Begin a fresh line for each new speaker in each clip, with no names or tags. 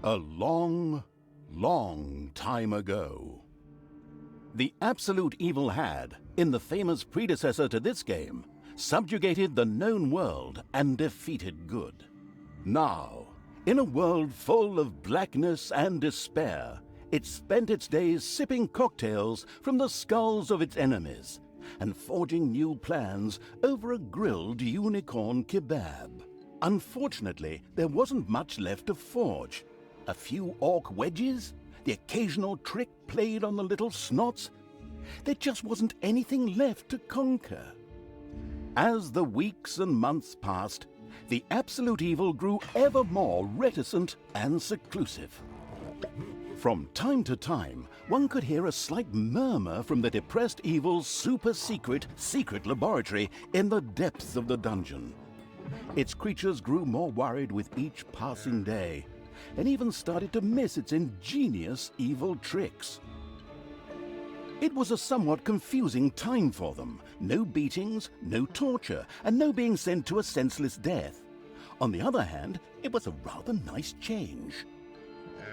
A long, long time ago. The absolute evil had, in the famous predecessor to this game, subjugated the known world and defeated good. Now, in a world full of blackness and despair, it spent its days sipping cocktails from the skulls of its enemies and forging new plans over a grilled unicorn kebab. Unfortunately, there wasn't much left to forge. A few orc wedges, the occasional trick played on the little snots. There just wasn't anything left to conquer. As the weeks and months passed, the absolute evil grew ever more reticent and seclusive. From time to time, one could hear a slight murmur from the depressed evil's secret laboratory in the depths of the dungeon. Its creatures grew more worried with each passing day, and even started to miss its ingenious evil tricks. It was a somewhat confusing time for them. No beatings, no torture, and no being sent to a senseless death. On the other hand, it was a rather nice change.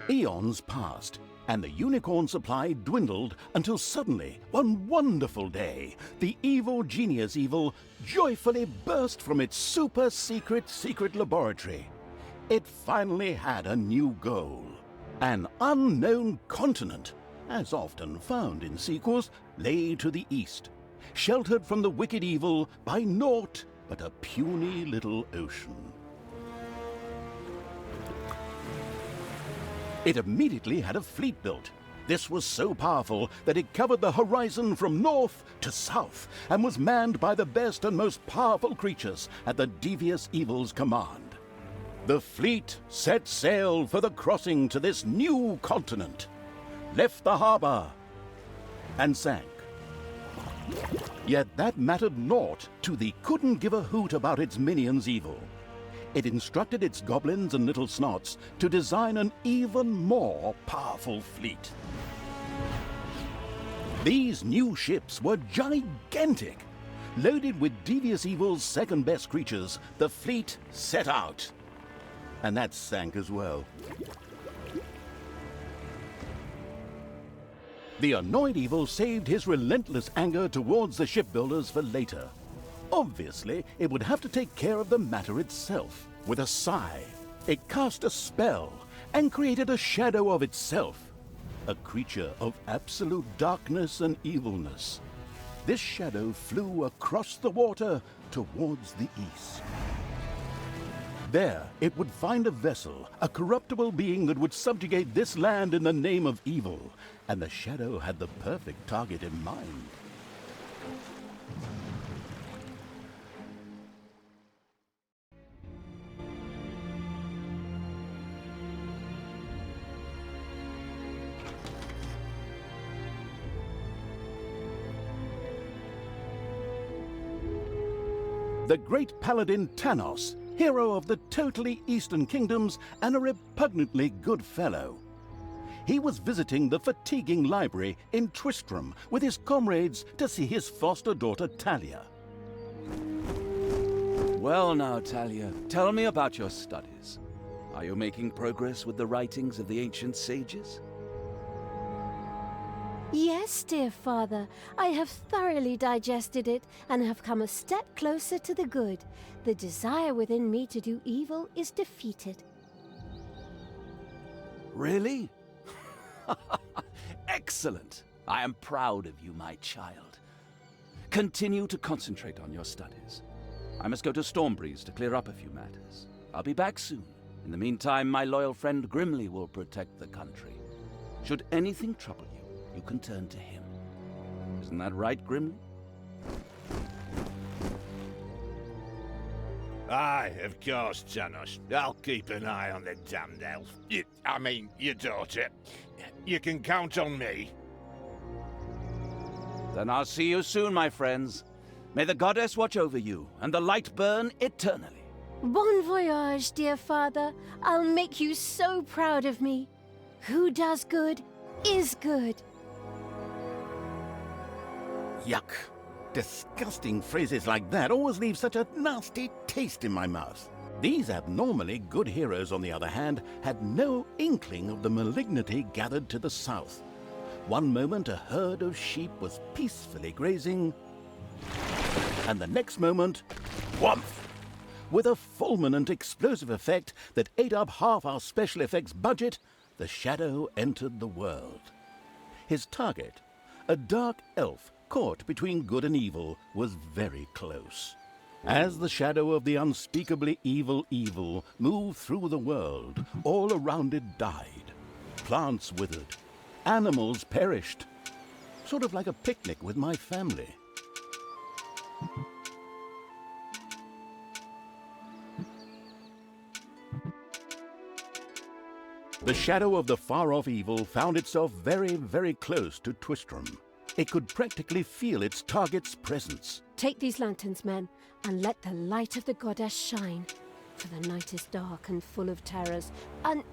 Eons passed, and the unicorn supply dwindled until suddenly, one wonderful day, the evil genius evil joyfully burst from its secret laboratory. It finally had a new goal. An unknown continent, as often found in sequels, lay to the east, sheltered from the wicked evil by naught but a puny little ocean. It immediately had a fleet built. This was so powerful that it covered the horizon from north to south and was manned by the best and most powerful creatures at the devious evil's command. The fleet set sail for the crossing to this new continent, left the harbor, and sank. Yet that mattered naught to the couldn't give a hoot about its minions' evil. It instructed its goblins and little snots to design an even more powerful fleet. These new ships were gigantic. Loaded with devious evil's second-best creatures, the fleet set out. And that sank as well. The annoyed evil saved his relentless anger towards the shipbuilders for later. Obviously, it would have to take care of the matter itself. With a sigh, it cast a spell and created a shadow of itself, a creature of absolute darkness and evilness. This shadow flew across the water towards the east. There, it would find a vessel, a corruptible being that would subjugate this land in the name of evil, and the shadow had the perfect target in mind. The great paladin Tanos, hero of the totally Eastern Kingdoms and a repugnantly good fellow. He was visiting the fatiguing library in Tristram with his comrades to see his foster daughter Talia.
Well now, Talia, tell me about your studies. Are you making progress with the writings of the ancient sages?
Yes, dear father, I have thoroughly digested it and have come a step closer to the good. The desire within me to do evil is defeated.
Really? Excellent! I am proud of you, my child. Continue to concentrate on your studies. I must go to Stormbreeze to clear up a few matters. I'll be back soon. In the meantime, my loyal friend Grimly will protect the country. Should anything trouble you, you can turn to him. Isn't that right, Grimly?
Aye, of course, Janos. I'll keep an eye on the damned elf. Your daughter. You can count on me.
Then I'll see you soon, my friends. May the goddess watch over you, and the light burn eternally.
Bon voyage, dear father. I'll make you so proud of me. Who does good is good.
Yuck. Disgusting phrases like that always leave such a nasty taste in my mouth. These abnormally good heroes, on the other hand, had no inkling of the malignity gathered to the south. One moment a herd of sheep was peacefully grazing, and the next moment, whomp! With a fulminant explosive effect that ate up half our special effects budget, the shadow entered the world. His target, a dark elf caught between good and evil, was very close. As the shadow of the unspeakably evil moved through the world, all around it died. Plants withered. Animals perished. Sort of like a picnic with my family. The shadow of the far-off evil found itself very, very close to Twistram. It could practically feel its target's presence.
Take these lanterns, men, and let the light of the goddess shine. For the night is dark and full of terrors. And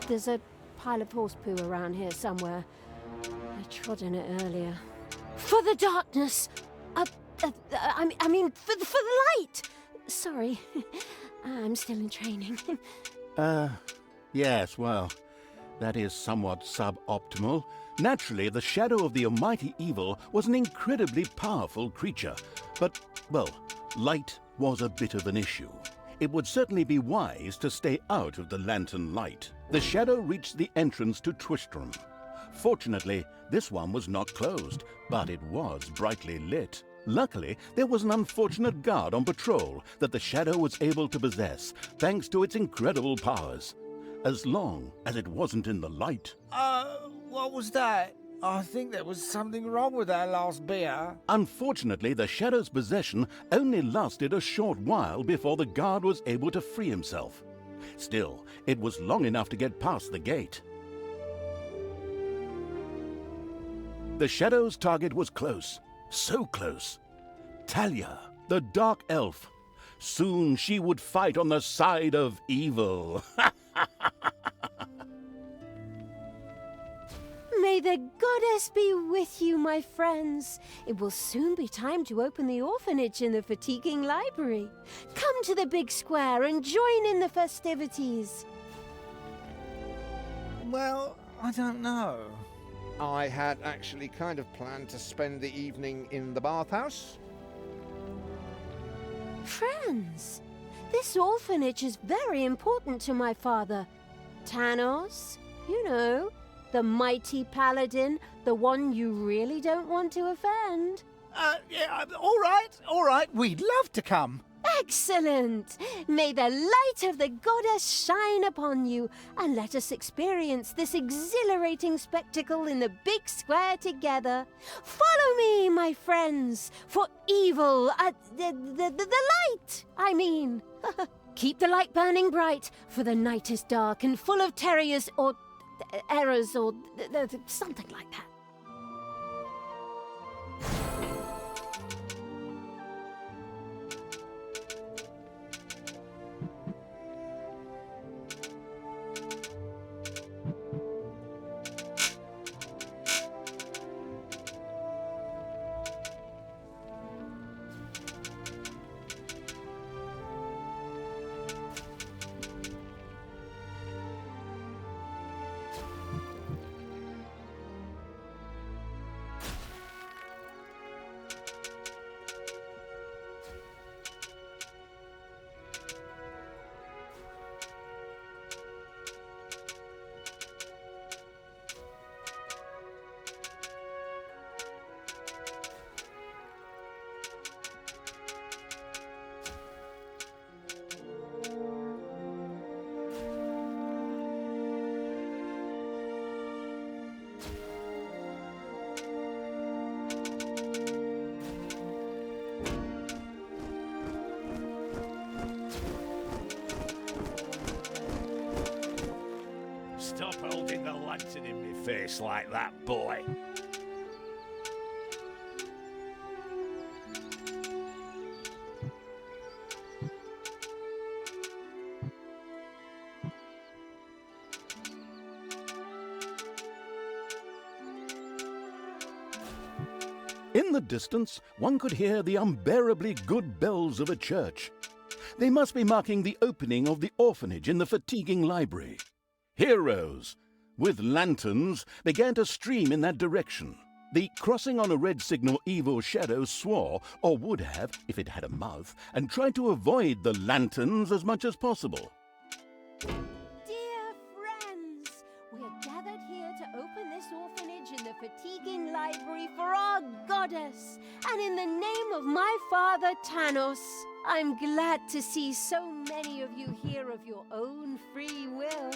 there's a pile of horse poo around here somewhere. I trod in it earlier. For the darkness! I mean, for the light! Sorry, I'm still in training.
Yes, well, that is somewhat suboptimal. Naturally, the shadow of the almighty evil was an incredibly powerful creature. But, well, light was a bit of an issue. It would certainly be wise to stay out of the lantern light. The shadow reached the entrance to Twistram. Fortunately, this one was not closed, but it was brightly lit. Luckily, there was an unfortunate guard on patrol that the shadow was able to possess, thanks to its incredible powers. As long as it wasn't in the light.
What was that? I think there was something wrong with that last beer.
Unfortunately, the shadow's possession only lasted a short while before the guard was able to free himself. Still, it was long enough to get past the gate. The shadow's target was close, so close. Talia, the dark elf. Soon she would fight on the side of evil.
May the goddess be with you, my friends. It will soon be time to open the orphanage in the fatiguing library. Come to the big square and join in the festivities.
Well, I don't know.
I had actually kind of planned to spend the evening in the bathhouse.
Friends, this orphanage is very important to my father. Tanos, you know, the mighty paladin, the one you really don't want to offend.
Yeah, all right, we'd love to come.
Excellent! May the light of the goddess shine upon you, and let us experience this exhilarating spectacle in the big square together. Follow me, my friends, for evil, the light, I mean. Keep the light burning bright, for the night is dark and full of terrors or errors or something like that.
Stop holding the lantern in my face like that, boy.
In the distance, one could hear the unbearably good bells of a church. They must be marking the opening of the orphanage in the fatiguing library. Heroes with lanterns began to stream in that direction. The crossing on a red signal evil shadow swore, or would have if it had a mouth, and tried to avoid the lanterns as much as possible.
Dear friends, we are gathered here to open this orphanage in the fatiguing library for our goddess, and in the name of my father Tanos. I'm glad to see so many of you here of your own free will.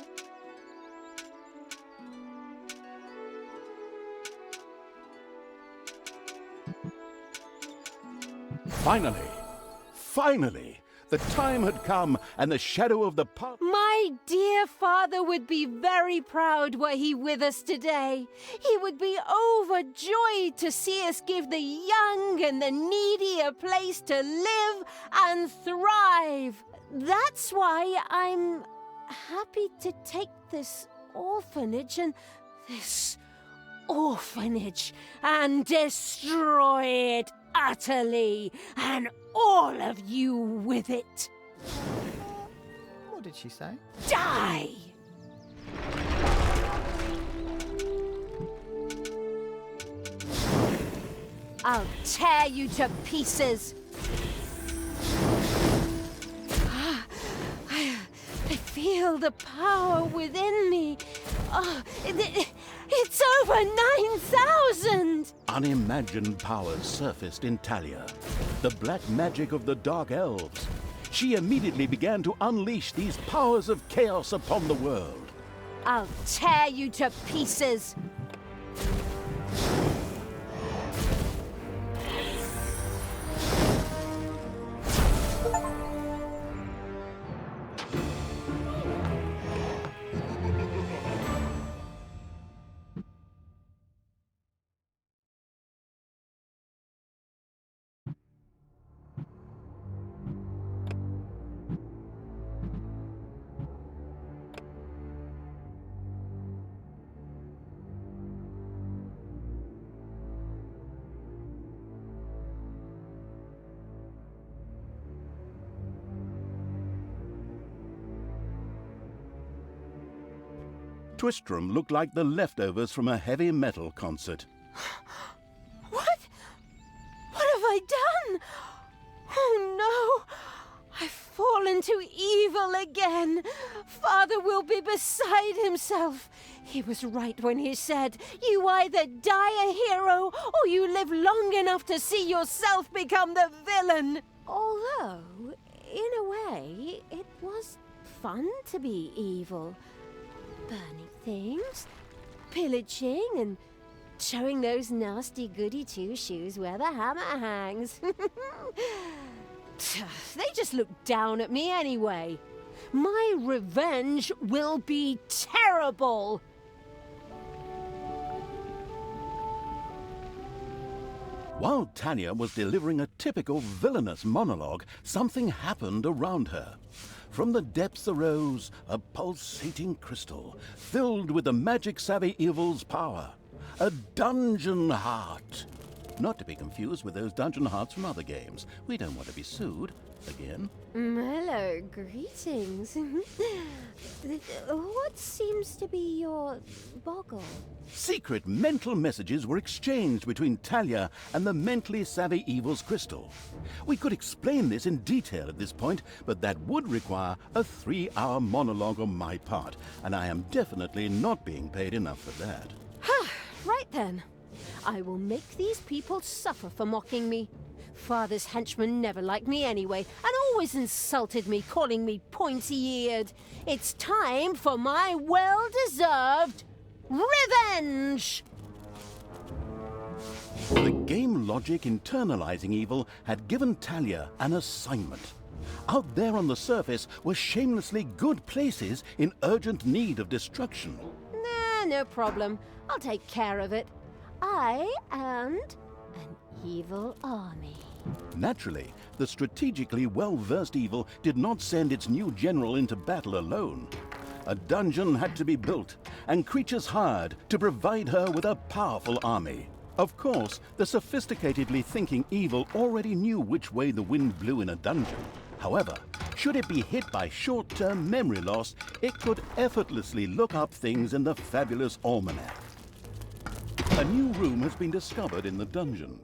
Finally, the time had come, and the shadow of the past.
My dear father would be very proud were he with us today. He would be overjoyed to see us give the young and the needy a place to live and thrive. That's why I'm happy to take this orphanage and destroy it utterly, and all of you with it.
What did she say?
Die! I'll tear you to pieces. I feel the power within me. Oh, it's over 9,000!
Unimagined powers surfaced in Talia, the black magic of the Dark Elves. She immediately began to unleash these powers of chaos upon the world.
I'll tear you to pieces.
Twistram looked like the leftovers from a heavy metal concert.
What? What have I done? Oh no! I've fallen to evil again. Father will be beside himself. He was right when he said, you either die a hero or you live long enough to see yourself become the villain. Although, in a way, it was fun to be evil. Burning things, pillaging, and showing those nasty goody two-shoes where the hammer hangs. They just look down at me anyway. My revenge will be terrible.
While Tanya was delivering a typical villainous monologue, something happened around her. From the depths arose a pulsating crystal, filled with the magic-savvy evil's power. A dungeon heart. Not to be confused with those dungeon hearts from other games. We don't want to be sued again.
Hello, greetings. What seems to be your boggle?
Secret mental messages were exchanged between Talia and the mentally savvy evil's crystal. We could explain this in detail at this point, but that would require a 3-hour monologue on my part, and I am definitely not being paid enough for that.
Right then. I will make these people suffer for mocking me. Father's henchmen never liked me anyway, and always insulted me, calling me pointy-eared. It's time for my well-deserved revenge!
The game logic internalizing evil had given Talia an assignment. Out there on the surface were shamelessly good places in urgent need of destruction.
Nah, no problem. I'll take care of it. I and an evil army.
Naturally, the strategically well-versed evil did not send its new general into battle alone. A dungeon had to be built, and creatures hired to provide her with a powerful army. Of course, the sophisticatedly thinking evil already knew which way the wind blew in a dungeon. However, should it be hit by short-term memory loss, it could effortlessly look up things in the fabulous almanac. A new room has been discovered in the dungeon.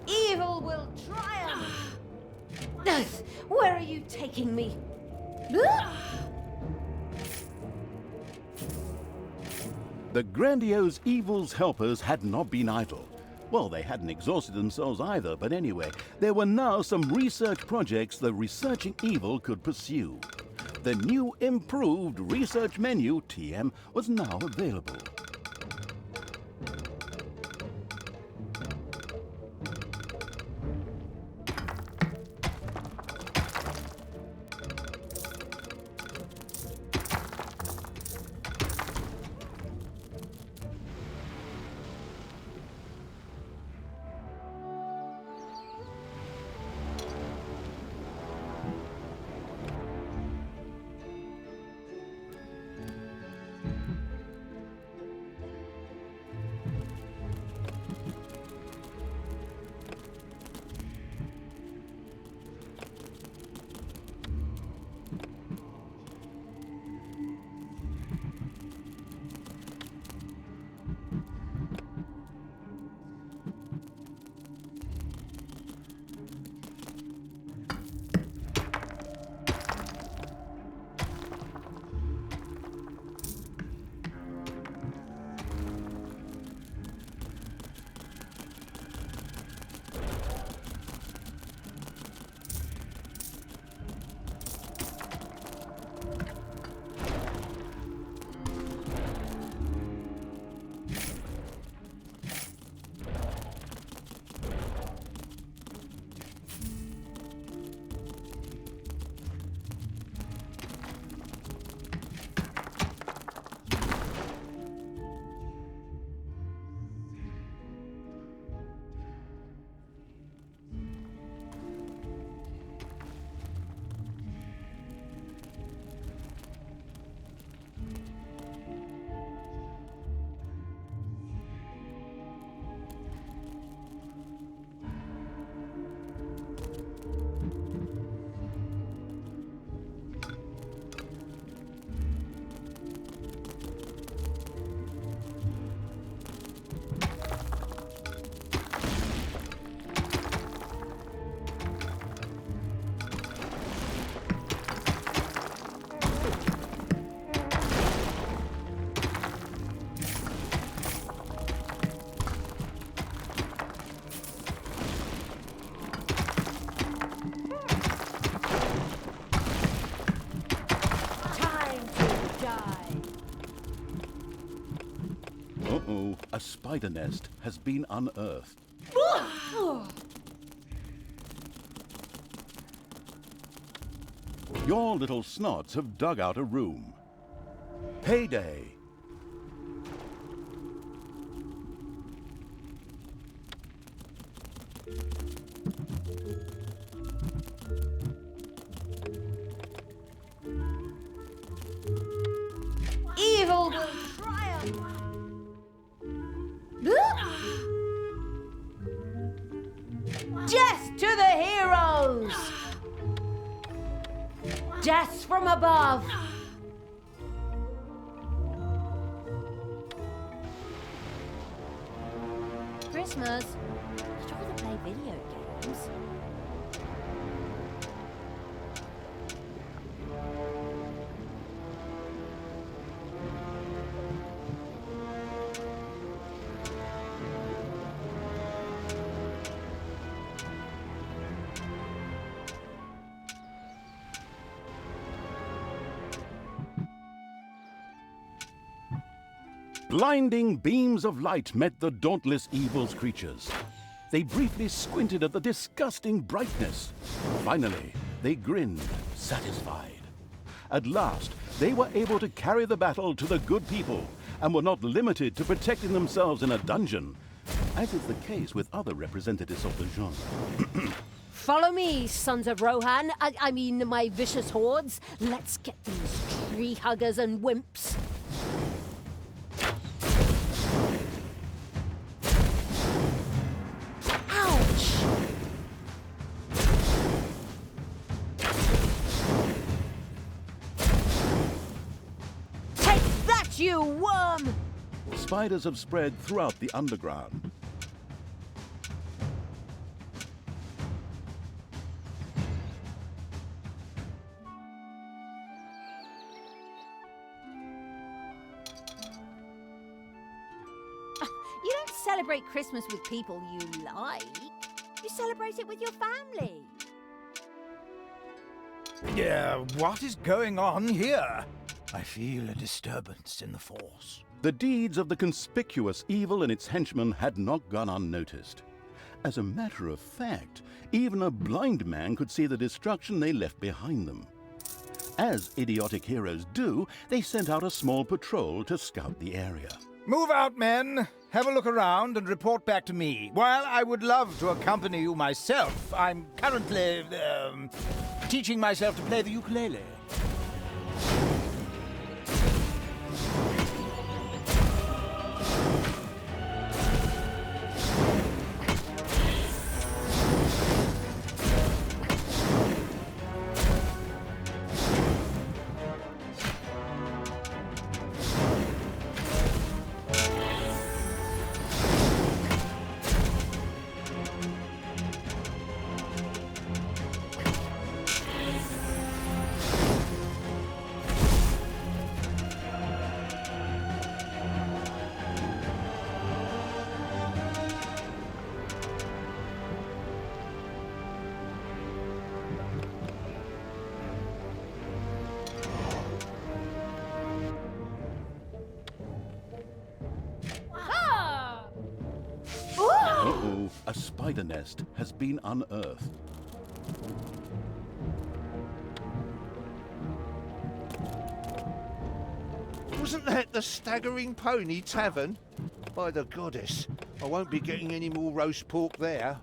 Evil will triumph! Where are you taking me?
The grandiose evil's helpers had not been idle. Well, they hadn't exhausted themselves either, but anyway, there were now some research projects the researching evil could pursue. The new improved research menu, TM, was now available. A spider nest has been unearthed. Your little snots have dug out a room. Payday!
Evil will triumph! Death to the heroes! Death from above! Christmas, did you rather play video games?
Blinding beams of light met the dauntless evil's creatures. They briefly squinted at the disgusting brightness. Finally, they grinned, satisfied. At last, they were able to carry the battle to the good people and were not limited to protecting themselves in a dungeon, as is the case with other representatives of the genre.
Follow me, sons of Rohan. I mean, my vicious hordes. Let's get these tree huggers and wimps. Ouch! Take that, you worm!
Spiders have spread throughout the underground.
You don't celebrate Christmas with people you like. You celebrate it with your family.
Yeah, what is going on here? I feel a disturbance in the force.
The deeds of the conspicuous evil and its henchmen had not gone unnoticed. As a matter of fact, even a blind man could see the destruction they left behind them. As idiotic heroes do, they sent out a small patrol to scout the area.
Move out, men. Have a look around and report back to me. While I would love to accompany you myself, I'm currently, teaching myself to play the ukulele.
Uh-oh, a spider nest has been unearthed.
Wasn't that the Staggering Pony Tavern? By the goddess, I won't be getting any more roast pork there.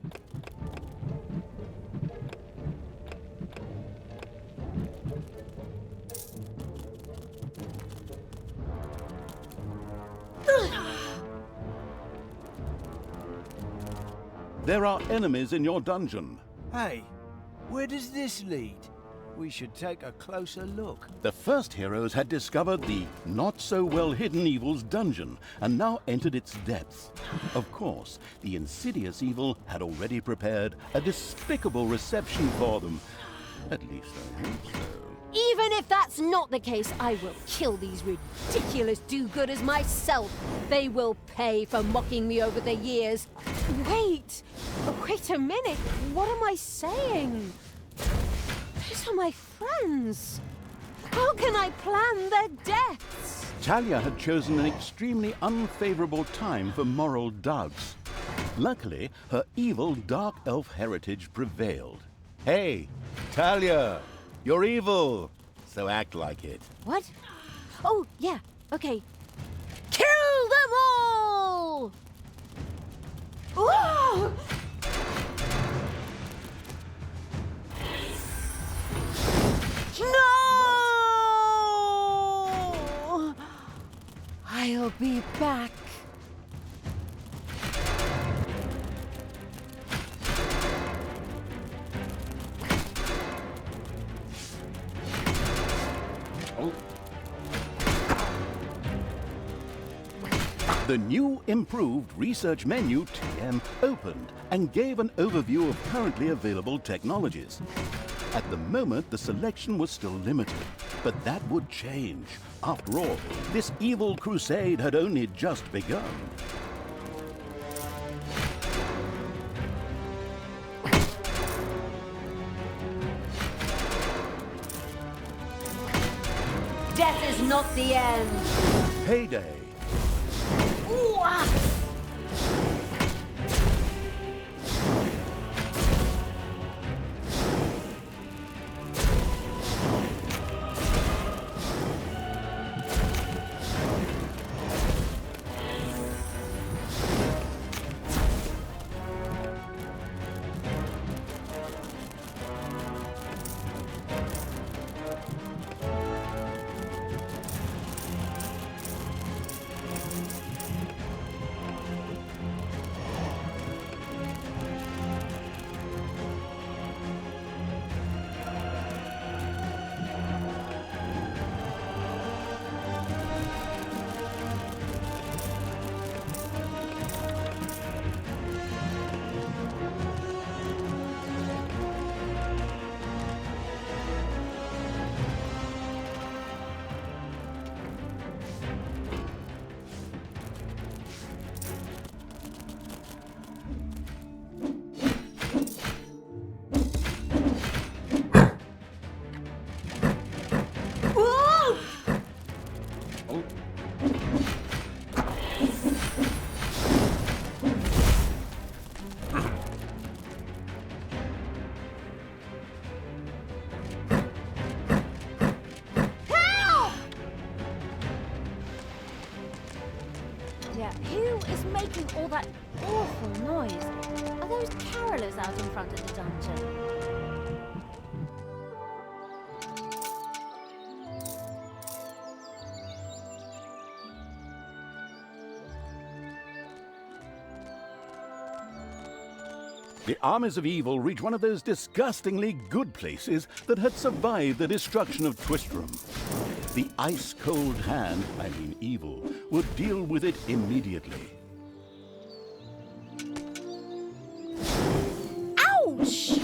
There are enemies in your dungeon.
Hey, where does this lead? We should take a closer look.
The first heroes had discovered the not-so-well-hidden evil's dungeon and now entered its depths. Of course, the insidious evil had already prepared a despicable reception for them. At least I hope so.
Even if that's not the case, I will kill these ridiculous do-gooders myself. They will pay for mocking me over the years. Wait a minute. What am I saying? These are my friends. How can I plan their deaths?
Talia had chosen an extremely unfavorable time for moral doubts. Luckily, her evil dark elf heritage prevailed. Hey, Talia! You're evil, so act like it.
What? Oh, yeah, okay. Kill them all! Whoa! No! I'll be back.
The new improved research menu TM opened and gave an overview of currently available technologies. At the moment, the selection was still limited, but that would change. After all, this evil crusade had only just begun.
Death is not the end.
Payday.
Ooh, ah. is making all that awful noise? Are those carolers out in front of the dungeon?
The armies of evil reach one of those disgustingly good places that had survived the destruction of Twistram. The ice-cold hand, I mean evil, would deal with it immediately.
Ouch!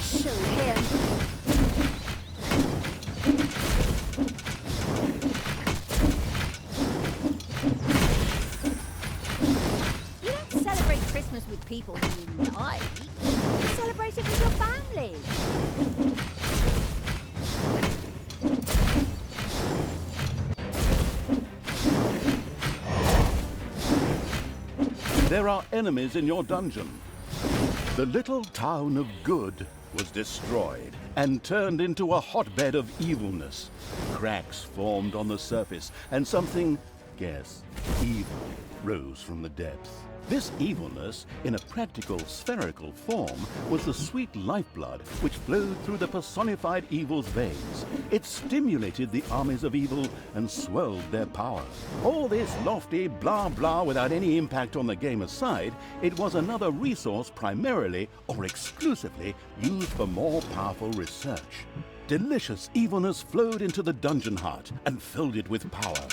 Show him. You don't celebrate Christmas with people who you like. You celebrate it with your family.
There are enemies in your dungeon. The little town of Good was destroyed and turned into a hotbed of evilness. Cracks formed on the surface, and something, guess, evil, rose from the depths. This evilness, in a practical spherical form, was the sweet lifeblood which flowed through the personified evil's veins. It stimulated the armies of evil and swelled their power. All this lofty blah blah without any impact on the game aside, it was another resource primarily or exclusively used for more powerful research. Delicious evilness flowed into the dungeon heart and filled it with power.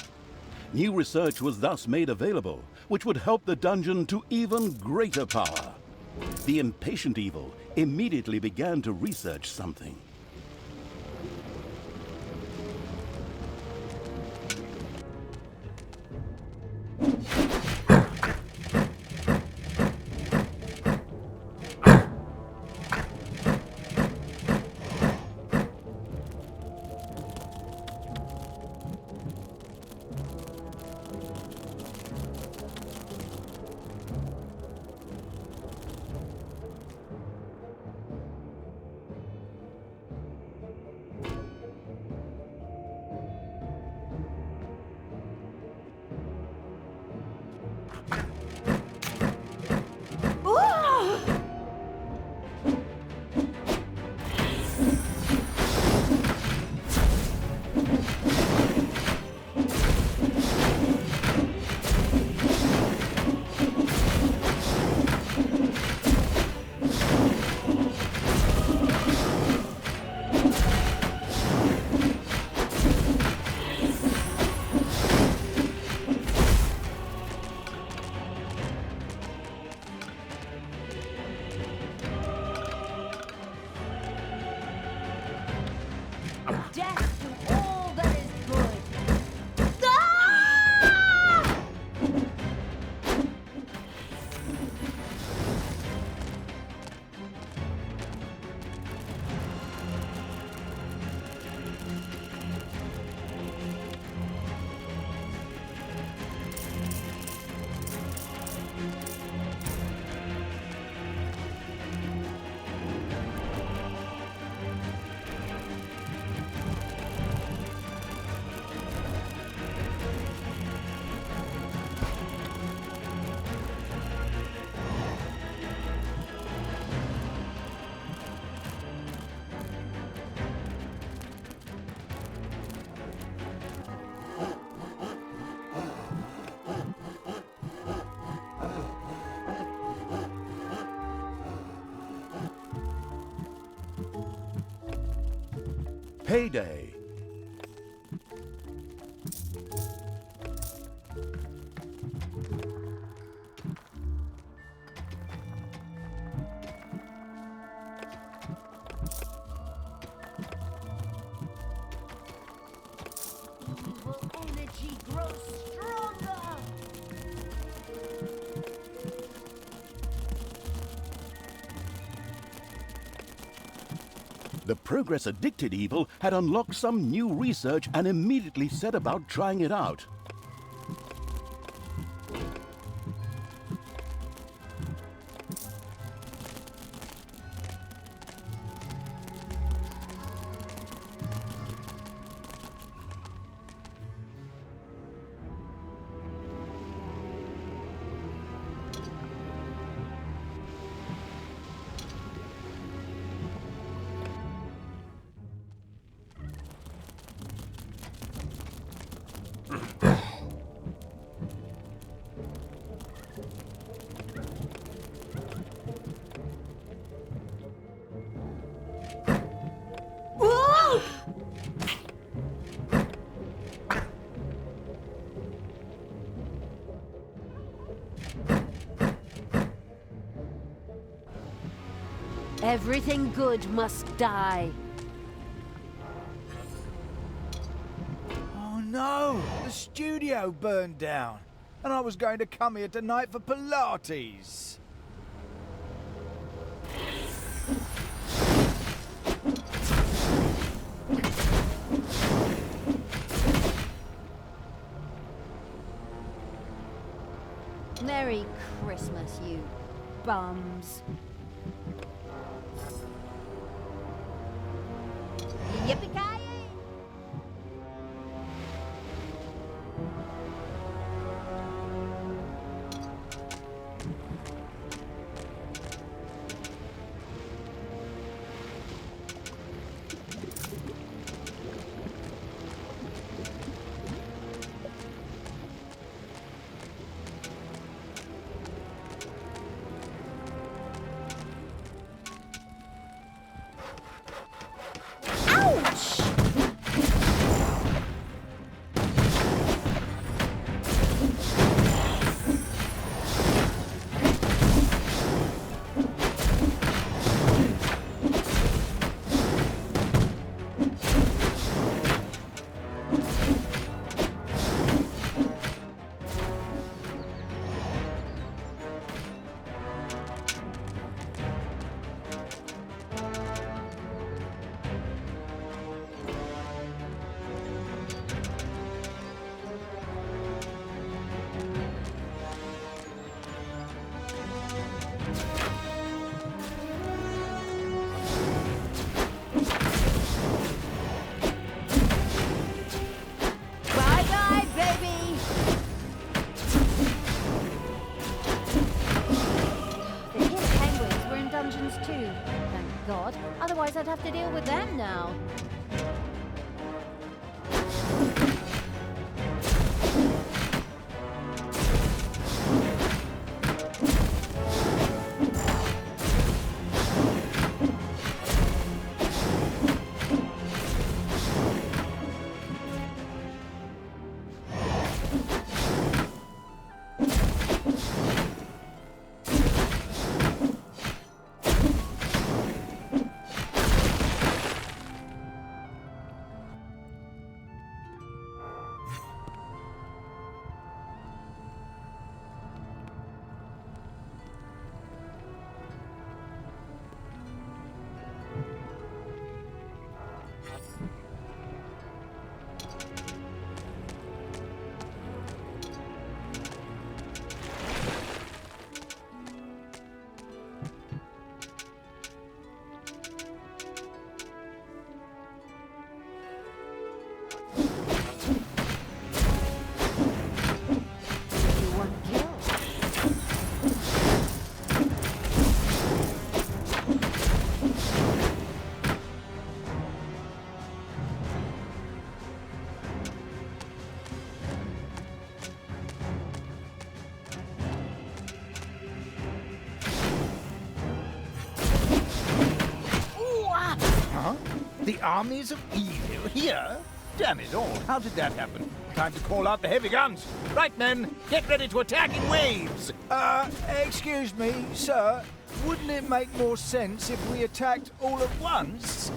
New research was thus made available, which would help the dungeon to even greater power. The impatient evil immediately began to research something.
Death to all that is good. Ah!
Payday.
Evil energy grows stronger.
The progress-addicted evil had unlocked some new research and immediately set about trying it out.
Everything good must die.
Oh no! The studio burned down. And I was going to come here tonight for Pilates.
Merry Christmas, you bums. Yippee-ki-yay! Otherwise I'd have to deal with them now.
The armies of evil here? Damn it all, how did that happen? Time to call out the heavy guns. Right, men, get ready to attack in waves. Excuse me, sir. wouldn't it make more sense if we attacked all at once?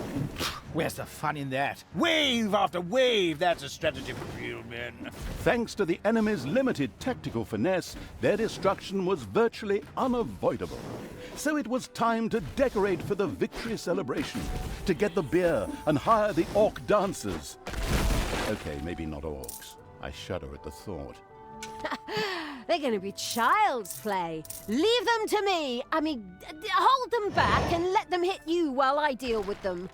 Where's the fun in that? Wave after wave, that's a strategy for real men.
Thanks to the enemy's limited tactical finesse, their destruction was virtually unavoidable. So it was time to decorate for the victory celebration, to get the beer and hire the orc dancers. Okay, maybe not orcs. I shudder at the thought.
They're going to be child's play. Leave them to me. I mean, hold them back and let them hit you while I deal with them.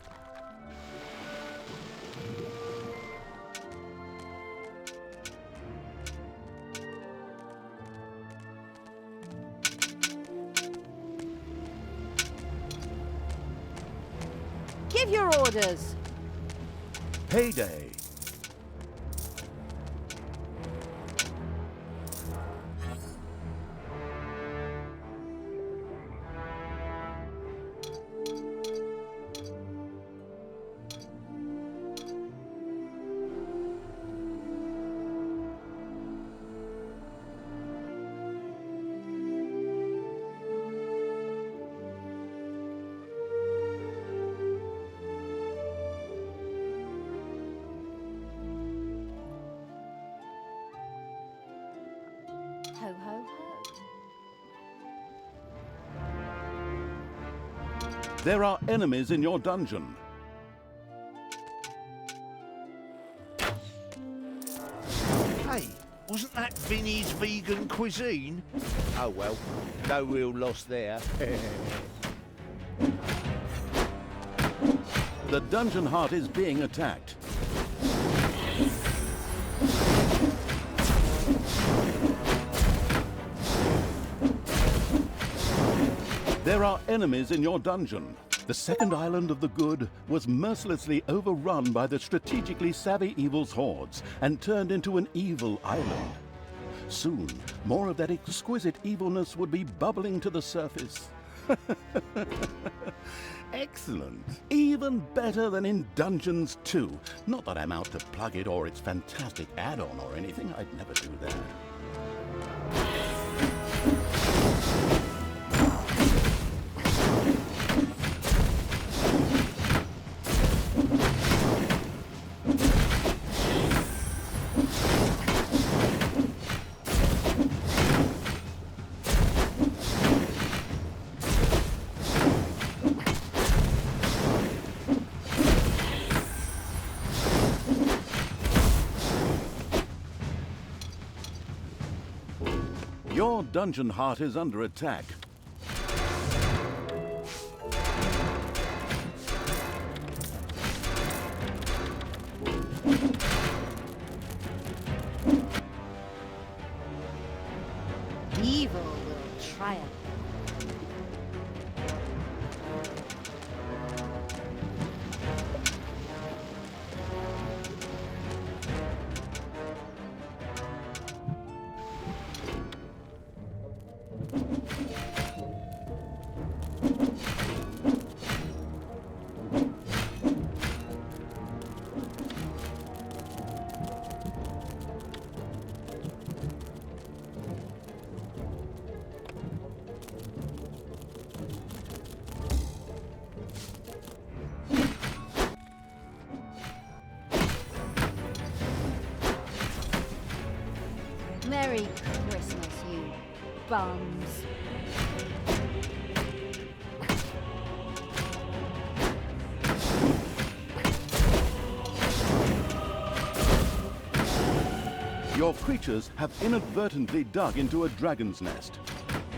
Give your orders.
Payday.
Ho, ho, ho.
There are enemies in your dungeon.
Hey, wasn't that Vinny's vegan cuisine? Oh well, no real loss there.
The dungeon heart is being attacked. There are enemies in your dungeon. The second island of the good was mercilessly overrun by the strategically savvy evil's hordes and turned into an evil island. Soon, more of that exquisite evilness would be bubbling to the surface. Excellent. Even better than in Dungeons 2. Not that I'm out to plug it or its fantastic add-on or anything. I'd never do that. Your dungeon heart is under attack.
Evil will triumph. Merry Christmas, you bums.
Your creatures have inadvertently dug into a dragon's nest.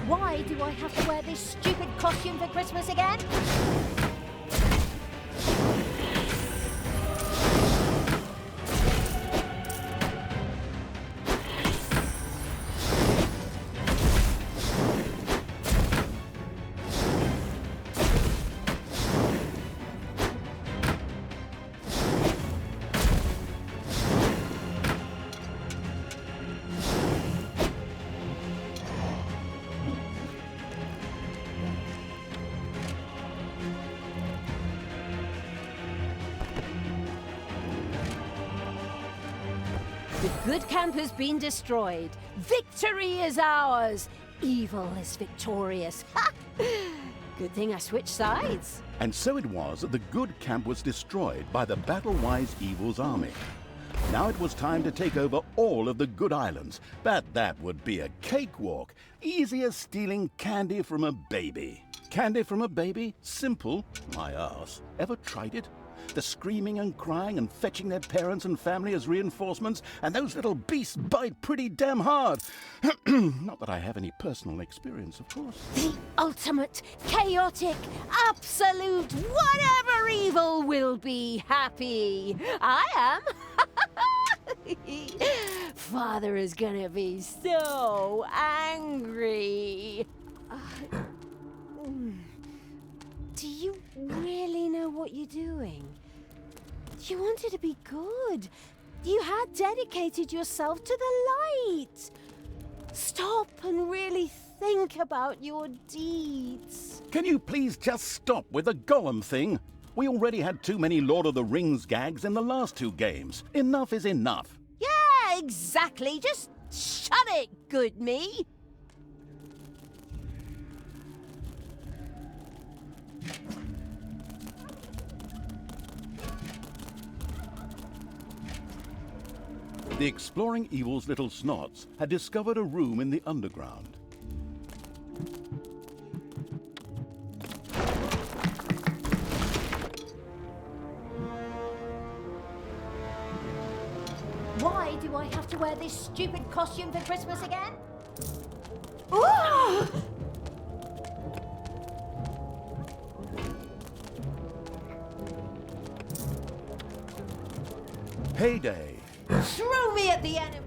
Why do I have to wear this stupid costume for Christmas again? The good camp has been destroyed. Victory is ours. Evil is victorious. Ha! Good thing I switched sides.
And so it was that the good camp was destroyed by the battle-wise evil's army. Now it was time to take over all of the good islands, but that would be a cakewalk. Easy as stealing candy from a baby. Candy from a baby? Simple? My arse. Ever tried it? The screaming and crying and fetching their parents and family as reinforcements, and those little beasts bite pretty damn hard. Not that I have any personal experience, of course.
The ultimate, chaotic, absolute, whatever evil will be happy. I am. Father is gonna be so angry. Do you really know what you're doing? You wanted to be good. You had dedicated yourself to the light. Stop and really think about your deeds.
Can you please just stop with the golem thing? We already had too many Lord of the Rings gags in the last 2 games. Enough is enough.
Yeah, exactly. Just shut it, good me.
The exploring evil's little snots had discovered a room in the underground.
Why do I have to wear this stupid costume for Christmas again? Ooh!
Heyday!
Throw me at the enemy!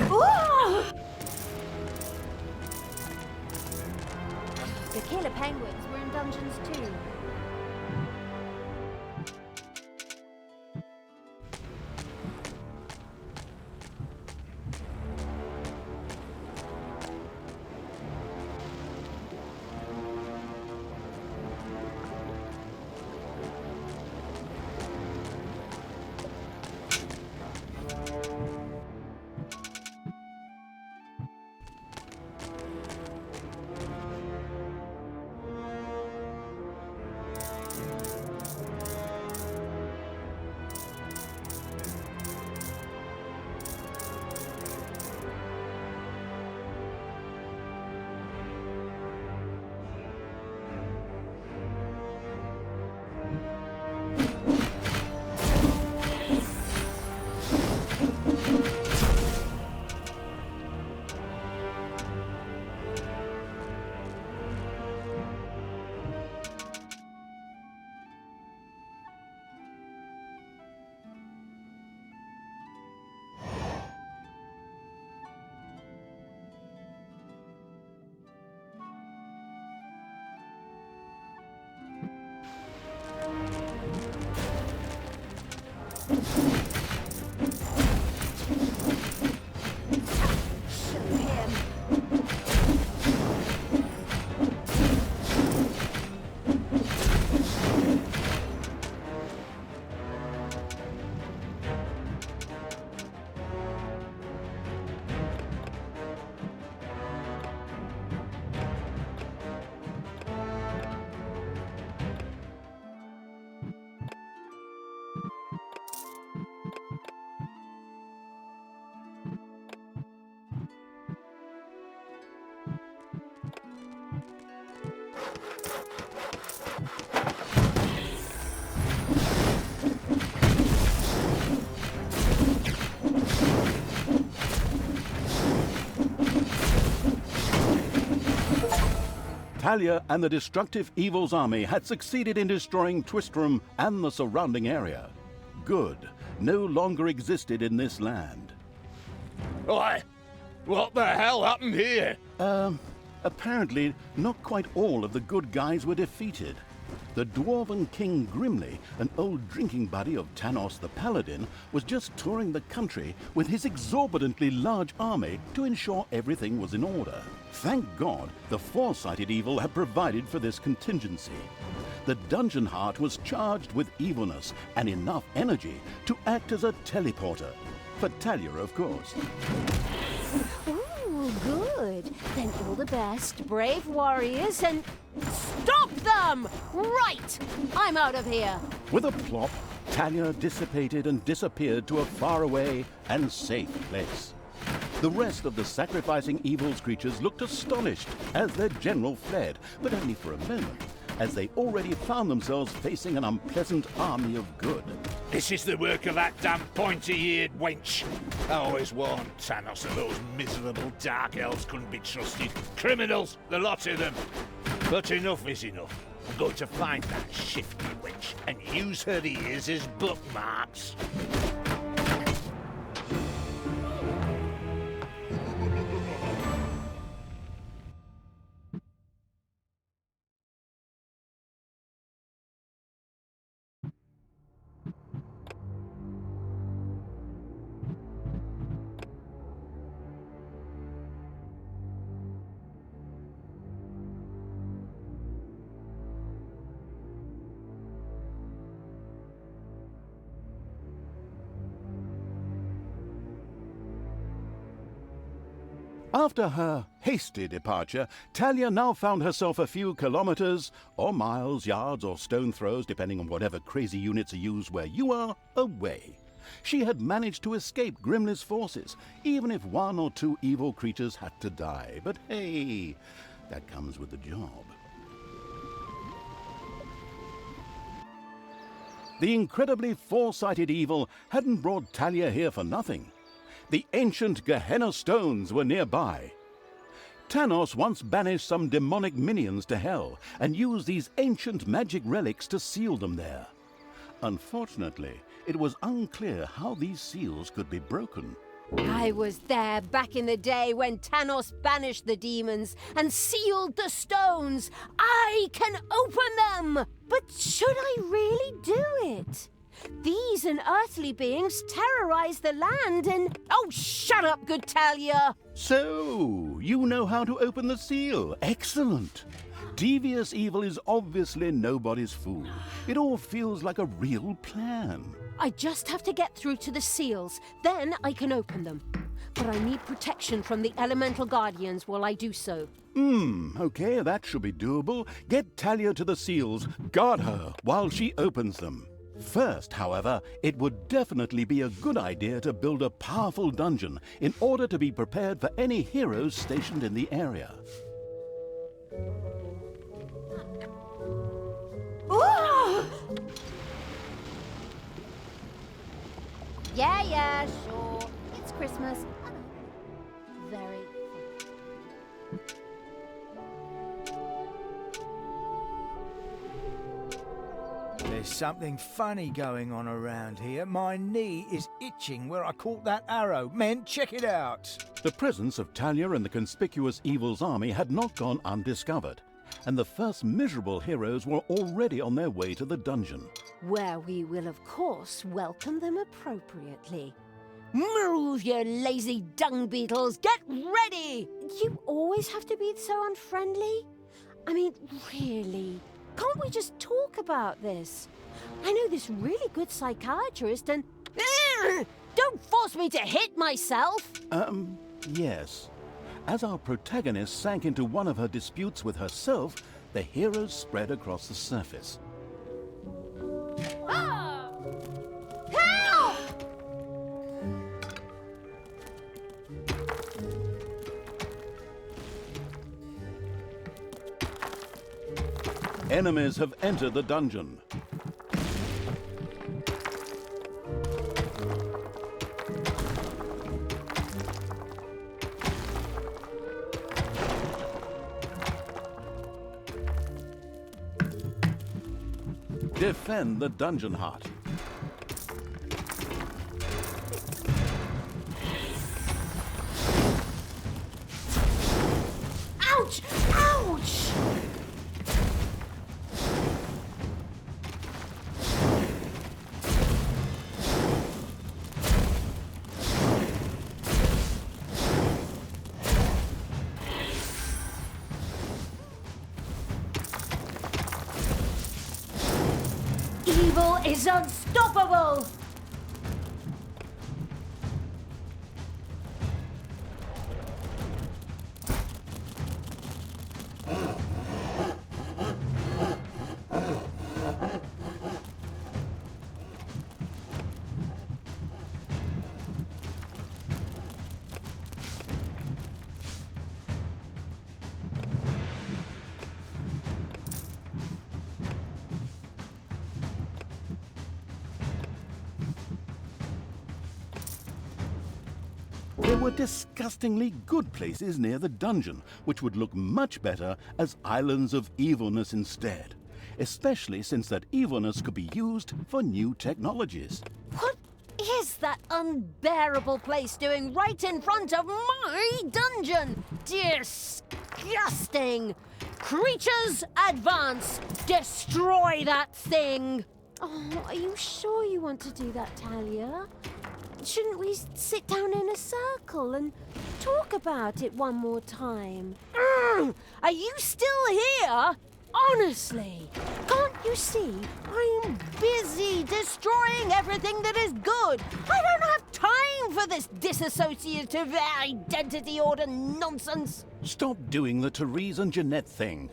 Ooh! The killer penguins were in Dungeons 2.
Talia and the destructive evil's army had succeeded in destroying Twistrum and the surrounding area. Good no longer existed in this land.
Why? What the hell happened here?
Apparently, not quite all of the good guys were defeated. The Dwarven King Grimly, an old drinking buddy of Tanos the Paladin, was just touring the country with his exorbitantly large army to ensure everything was in order. Thank God, the foresighted evil had provided for this contingency. The Dungeon Heart was charged with evilness and enough energy to act as a teleporter. For Talia, of course.
Ooh, Good. Then all the best, brave warriors, and stop them! Right! I'm out of here.
With a plop, Talia dissipated and disappeared to a faraway and safe place. The rest of the sacrificing evil's creatures looked astonished as their general fled, but only for a moment, as they already found themselves facing an unpleasant army of good.
This is the work of that damn pointy-eared wench. I always warned Thanos that those miserable dark elves couldn't be trusted. Criminals, the lot of them. But enough is enough. I'm going to find that shifty wench and use her ears as bookmarks.
After her hasty departure, Talia now found herself a few kilometers, or miles, yards, or stone throws, depending on whatever crazy units are used where you are, away. She had managed to escape Grimly's forces, even if one or two evil creatures had to die. But hey, that comes with the job. The incredibly foresighted evil hadn't brought Talia here for nothing. The ancient Gehenna stones were nearby. Thanos once banished some demonic minions to hell and used these ancient magic relics to seal them there. Unfortunately, it was unclear how these seals could be broken.
I was there back in the day when Thanos banished the demons and sealed the stones. I can open them! But should I really do it? These unearthly beings terrorize the land and... Oh, shut up, good Talia!
So, you know how to open the seal. Excellent. Devious evil is obviously nobody's fool. It all feels like a real plan.
I just have to get through to the seals, then I can open them. But I need protection from the elemental guardians while I do so.
Okay, that should be doable. Get Talia to the seals, guard her while she opens them. First, however, it would definitely be a good idea to build a powerful dungeon in order to be prepared for any heroes stationed in the area.
Ooh! Yeah, sure. It's Christmas. Very fun.
There's something funny going on around here. My knee is itching where I caught that arrow. Men, check it out.
The presence of Talia and the conspicuous evil's army had not gone undiscovered, and the first miserable heroes were already on their way to the dungeon.
Where we will, of course, welcome them appropriately. Move, you lazy dung beetles! Get ready! You always have to be so unfriendly? I mean, really? Can't we just talk about this? I know this really good psychiatrist and... Don't force me to hit myself!
Yes. As our protagonist sank into one of her disputes with herself, the heroes spread across the surface.
Ah! Help!
Enemies have entered the dungeon. Defend the dungeon heart.
Ouch! Ouch! Evil is unstoppable!
there were disgustingly good places near the dungeon, which would look much better as islands of evilness instead, especially since that evilness could be used for new technologies.
What is that unbearable place doing right in front of my dungeon? Disgusting! Creatures, advance! Destroy that thing! Oh, are you sure you want to do that, Talia? Shouldn't we sit down in a circle and talk about it one more time? Are you still here? Honestly, can't you see I'm busy destroying everything that is good? I don't have time for this dissociative identity order nonsense.
Stop doing the Therese and Jeanette thing.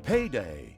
Payday.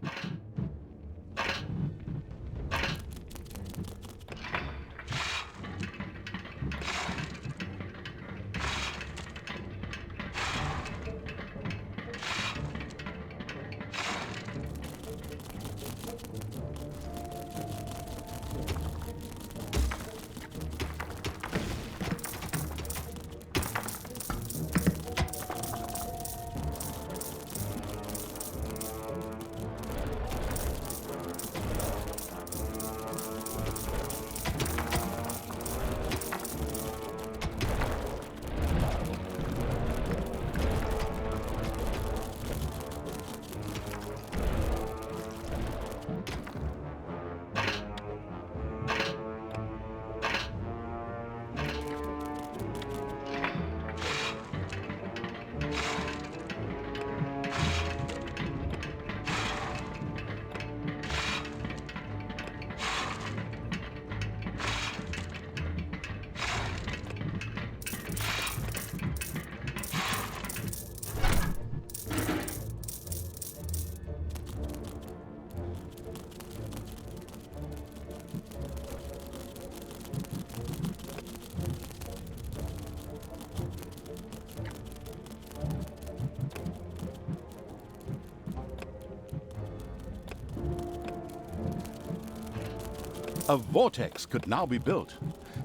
A vortex could now be built.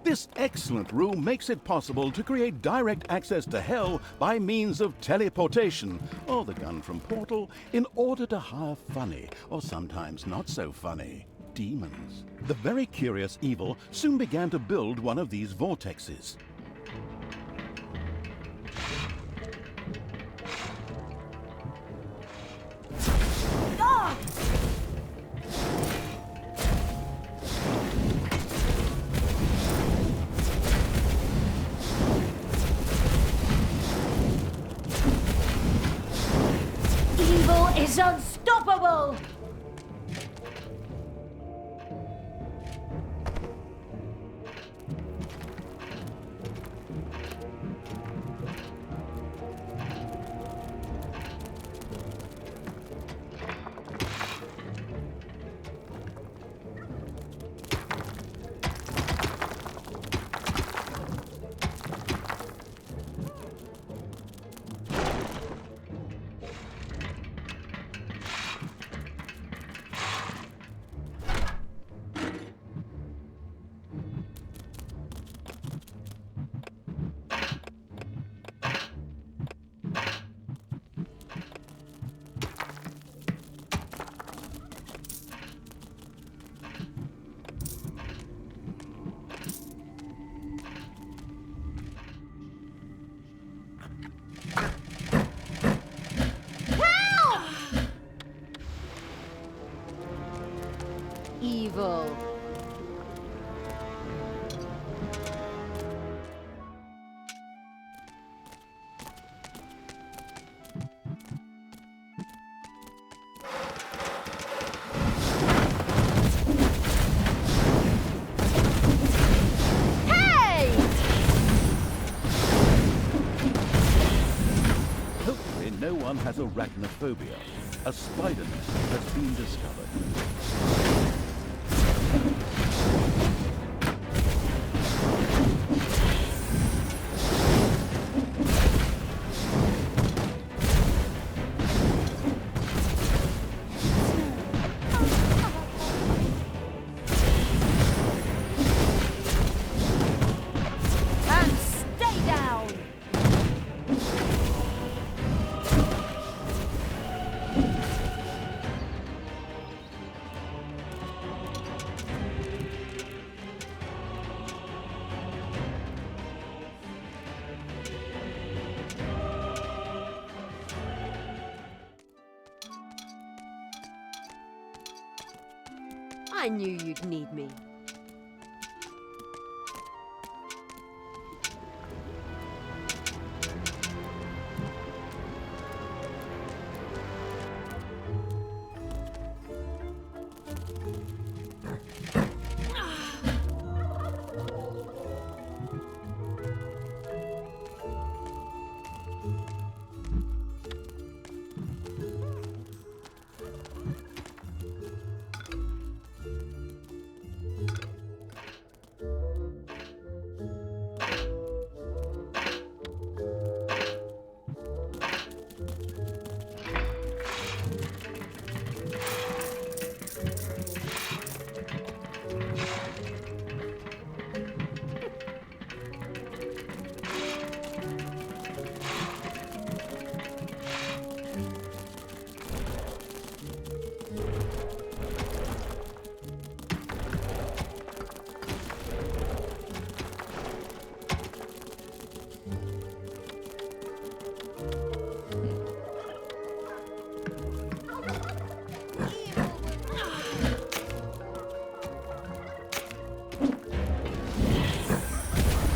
This excellent room makes it possible to create direct access to Hell by means of teleportation, or the gun from Portal, in order to hire funny, or sometimes not so funny, demons. The very curious Evil soon began to build one of these vortexes.
Evil is unstoppable! evil.
Hopefully no one has arachnophobia. A spider nest has been discovered.
And stay down! I knew you'd need me.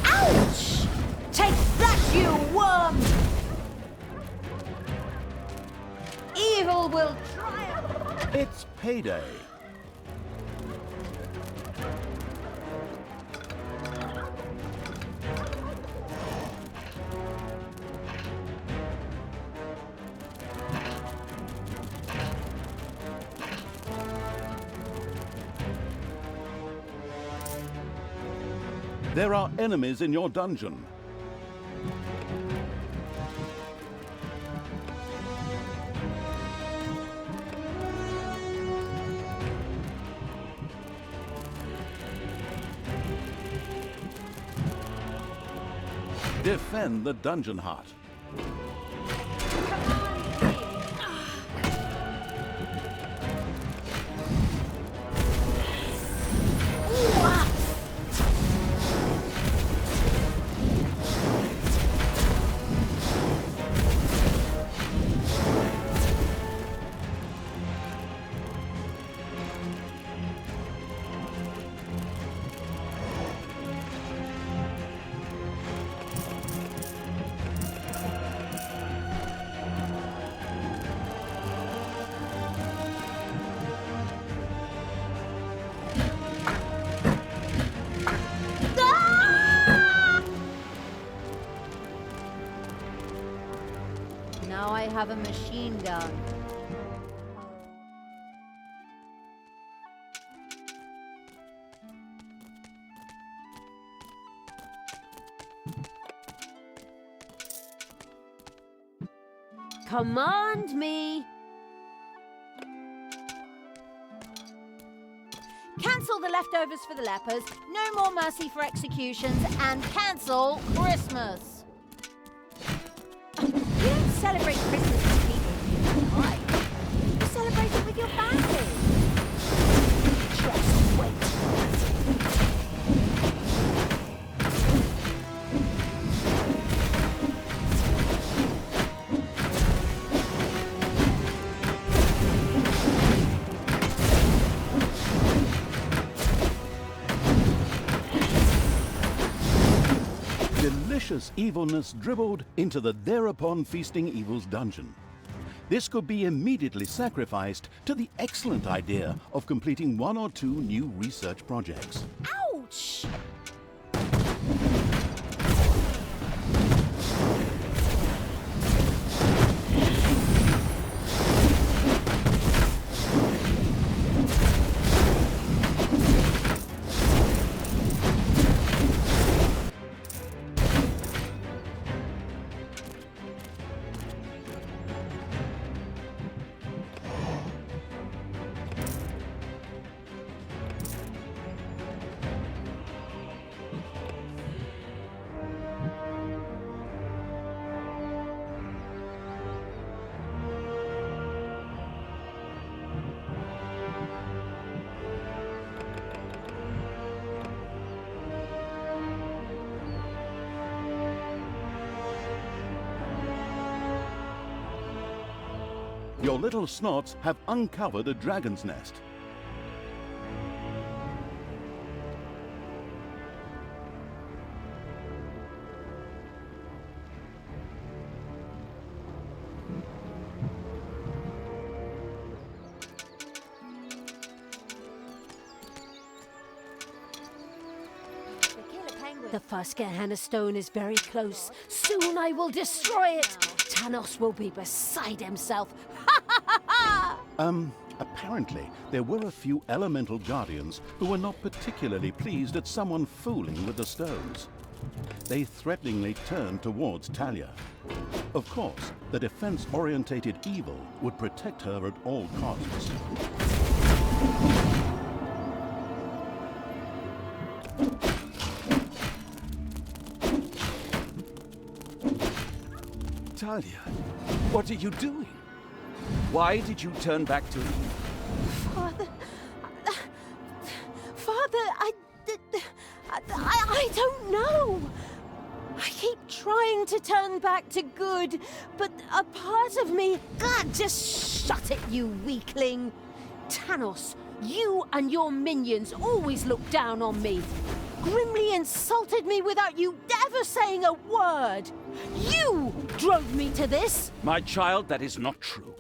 Ouch! Take that, you worm! Evil will triumph!
It's payday. There are enemies in your dungeon. Defend the dungeon heart.
Now I have a machine gun. Command me! Cancel the leftovers for the lepers, no more mercy for executions, and cancel Christmas! You don't celebrate Christmas with people you like. You celebrate it with your family. Just wait.
vicious evilness dribbled into the thereupon feasting evil's dungeon. This could be immediately sacrificed to the excellent idea of completing 1 or 2 new research projects.
Ouch!
Your little snots have uncovered a dragon's nest.
The first Gehenna stone is very close. Soon I will destroy it. Tanos will be beside himself.
Apparently, there were a few elemental guardians who were not particularly pleased at someone fooling with the stones. They threateningly turned towards Talia. Of course, the defense-orientated evil would protect her at all costs.
Talia, what are you doing? Why did you turn back to evil?
Father, I don't know. I keep trying to turn back to good, but a part of me... God, just shut it, you weakling. Tanos, you and your minions always look down on me. Grimly insulted me without you ever saying a word. You drove me to this.
My child, that is not true.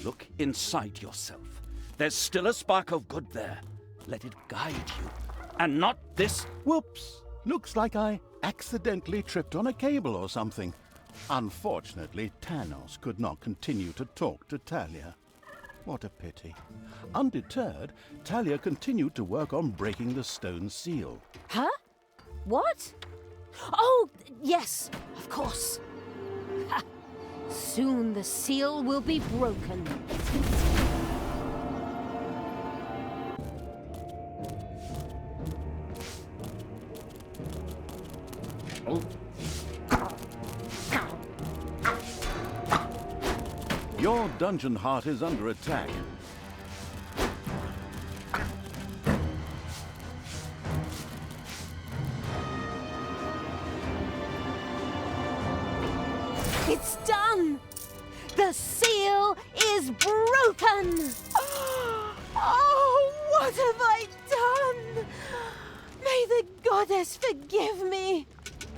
Look inside yourself. There's still a spark of good there. Let it guide you, and not this.
Whoops! Looks like I accidentally tripped on a cable or something. Unfortunately, Tanos could not continue to talk to Talia. What a pity. Undeterred, Talia continued to work on breaking the stone seal.
Huh? What? Oh, yes, of course. Ha. Soon the seal will be broken.
Your dungeon heart is under attack.
It's done! The seal is broken! Oh, what have I done? May the goddess forgive me.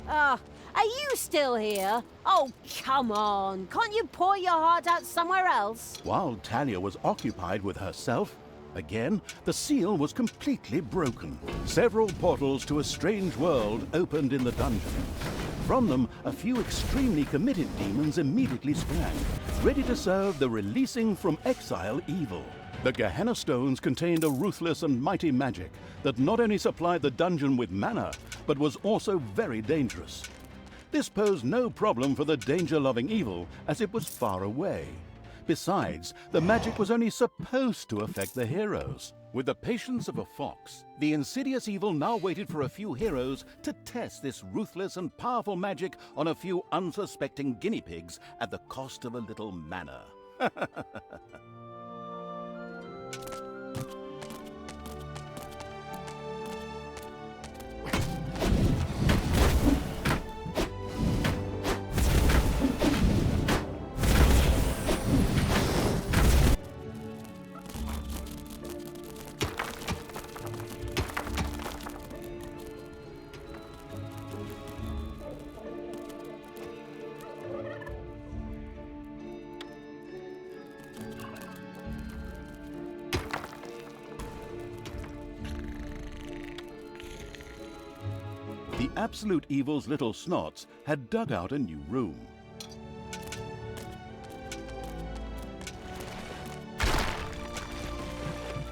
Are you still here? Oh, come on. Can't you pour your heart out somewhere else?
While Talia was occupied with herself, again, the seal was completely broken. Several portals to a strange world opened in the dungeon. From them, a few extremely committed demons immediately sprang, ready to serve the releasing from exile evil. The Gehenna stones contained a ruthless and mighty magic that not only supplied the dungeon with mana, but was also very dangerous. This posed no problem for the danger-loving evil, as it was far away. Besides, the magic was only supposed to affect the heroes. With the patience of a fox, the insidious evil now waited for a few heroes to test this ruthless and powerful magic on a few unsuspecting guinea pigs at the cost of a little mana. Absolute Evil's little snots had dug out a new room.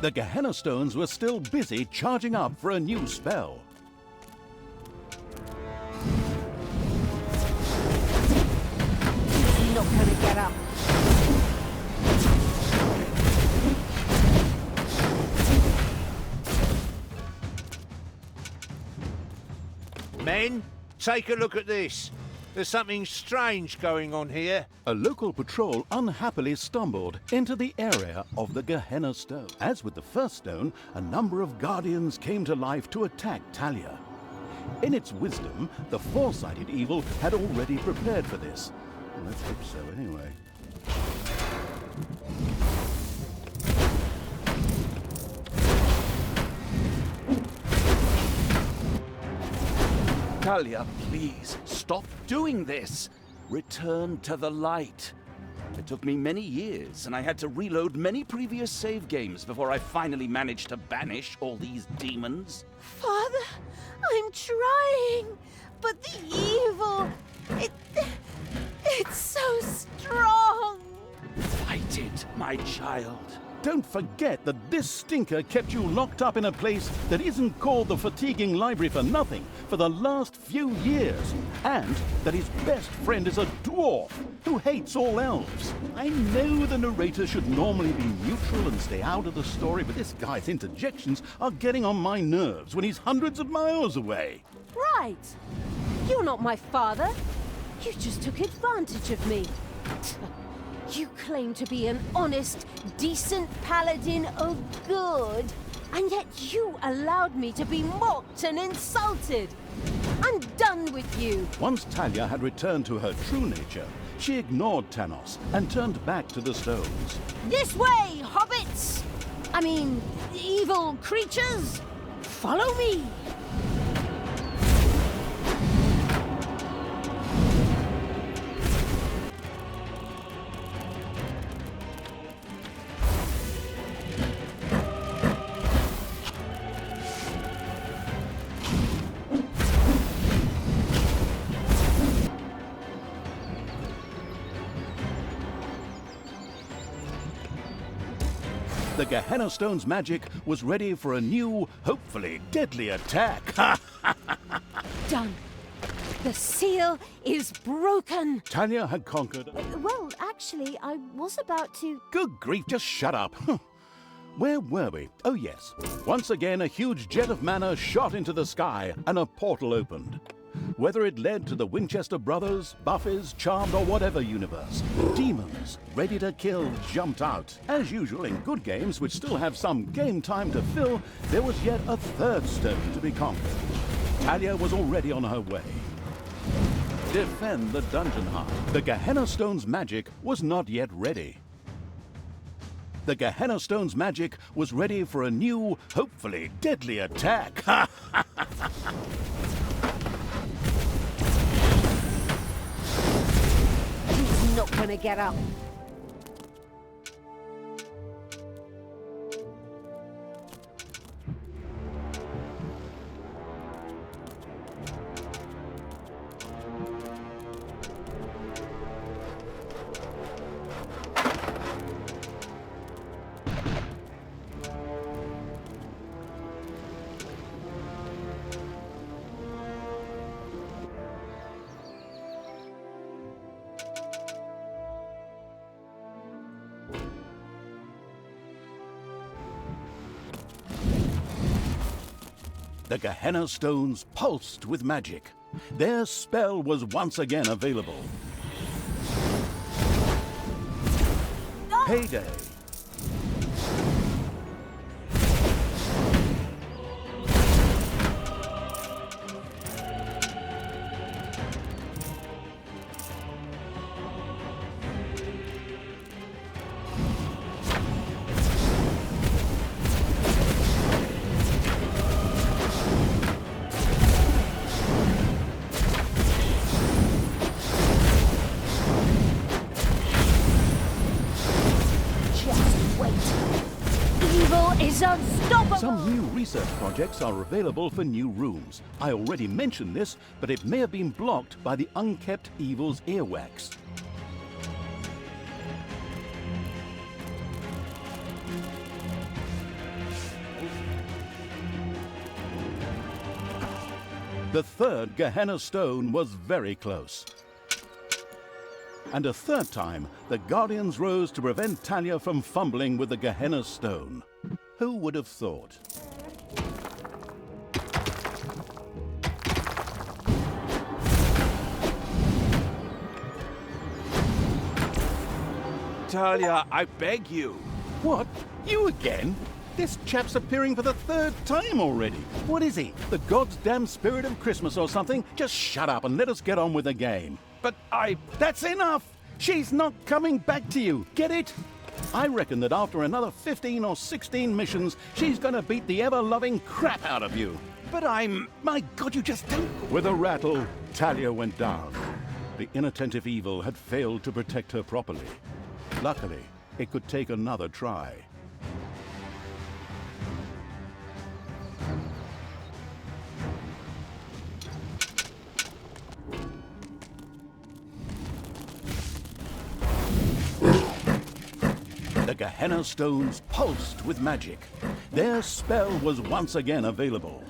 The Gehenna Stones were still busy charging up for a new spell.
He's not gonna get up.
Men, take a look at this. There's something strange going on here.
A local patrol unhappily stumbled into the area of the Gehenna Stone. As with the first stone, a number of guardians came to life to attack Talia. In its wisdom, the foresighted evil had already prepared for this. Well, let's hope so anyway.
Talia, please, stop doing this. Return to the light. It took me many years, and I had to reload many previous save games before I finally managed to banish all these demons.
Father, I'm trying, but the evil, it's so strong.
Fight it, my child.
Don't forget that this stinker kept you locked up in a place that isn't called the fatiguing library for nothing for the last few years, and that his best friend is a dwarf who hates all elves. I know the narrator should normally be neutral and stay out of the story, but this guy's interjections are getting on my nerves when he's hundreds of miles away.
Right. You're not my father. You just took advantage of me. You claim to be an honest, decent paladin of good, and yet you allowed me to be mocked and insulted. I'm done with you.
Once Talia had returned to her true nature, she ignored Tanos and turned back to the stones.
This way, hobbits! I mean, evil creatures! Follow me!
The Gehenna Stone's magic was ready for a new, hopefully deadly attack.
Done. The seal is broken.
Talia had conquered.
Well, actually, I was about to...
Good grief, just shut up. Where were we? Oh yes. Once again, a huge jet of mana shot into the sky and a portal opened. Whether it led to the Winchester brothers, Buffies, Charmed, or whatever universe, demons ready to kill jumped out. As usual in good games which still have some game time to fill, there was yet a third stone to be conquered. Talia was already on her way. Defend the dungeon heart. The Gehenna Stone's magic was not yet ready. The Gehenna Stone's magic was ready for a new, hopefully deadly attack.
He's not gonna get up.
The Gehenna Stones pulsed with magic. Their spell was once again available. Payday.
evil is unstoppable!
Some new research projects are available for new rooms. I already mentioned this, but it may have been blocked by the unkept evil's earwax. The third Gehenna stone was very close. And a third time, the Guardians rose to prevent Talia from fumbling with the Gehenna stone. Who would have thought?
Talia, I beg you.
What? You again? This chap's appearing for the third time already. What is he? The God's damn spirit of Christmas or something? Just shut up and let us get on with the game.
But
That's enough! She's not coming back to you, get it? I reckon that after another 15 or 16 missions, she's gonna beat the ever-loving crap out of you.
But
My God, you just don't... With a rattle, Talia went down. The inattentive evil had failed to protect her properly. Luckily, it could take another try. The Gehenna stones pulsed with magic. Their spell was once again available.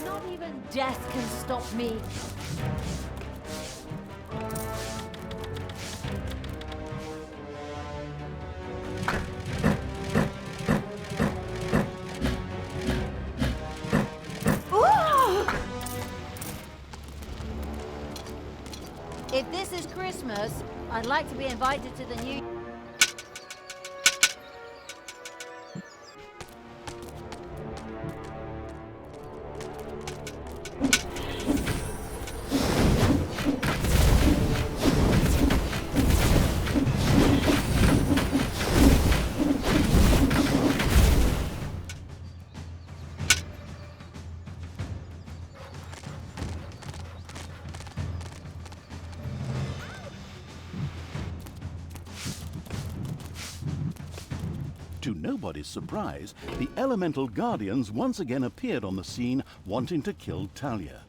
Not even death can stop me. If this is Christmas, I'd like to be invited to the new...
To nobody's surprise, the elemental guardians once again appeared on the scene, wanting to kill Talia.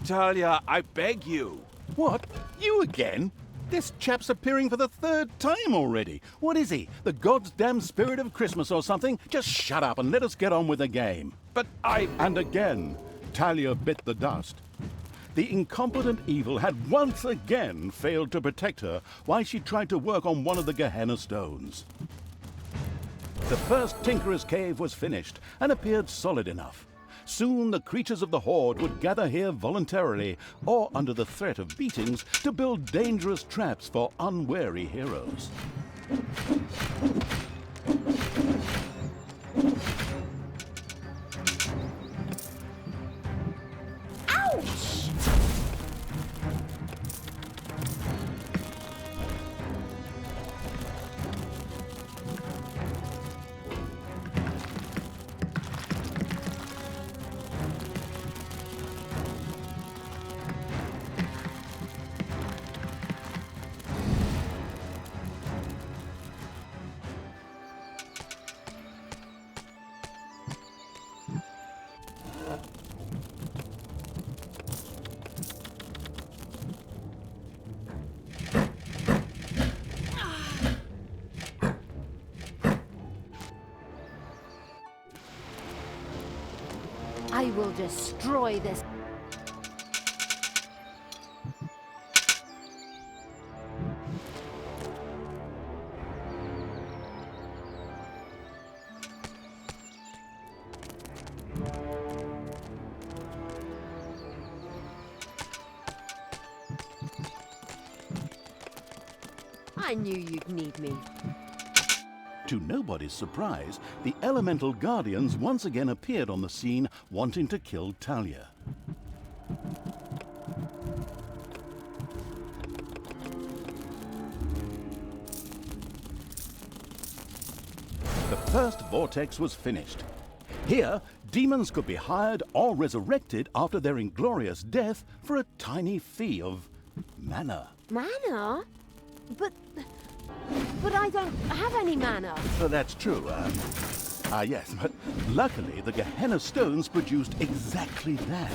Talia, I beg you.
What? You again? This chap's appearing for the third time already. What is he? The God's damn spirit of Christmas or something? Just shut up and let us get on with the game.
But
And again, Talia bit the dust. The incompetent evil had once again failed to protect her while she tried to work on one of the Gehenna stones. The first Tinkerer's Cave was finished and appeared solid enough. Soon the creatures of the Horde would gather here voluntarily or under the threat of beatings to build dangerous traps for unwary heroes.
I will destroy this. I knew you'd need me.
To nobody's surprise, the elemental guardians once again appeared on the scene, wanting to kill Talia. The first vortex was finished. Here, demons could be hired or resurrected after their inglorious death for a tiny fee of mana.
Mana? But I don't have any mana.
That's true. Yes, but luckily the Gehenna stones produced exactly that.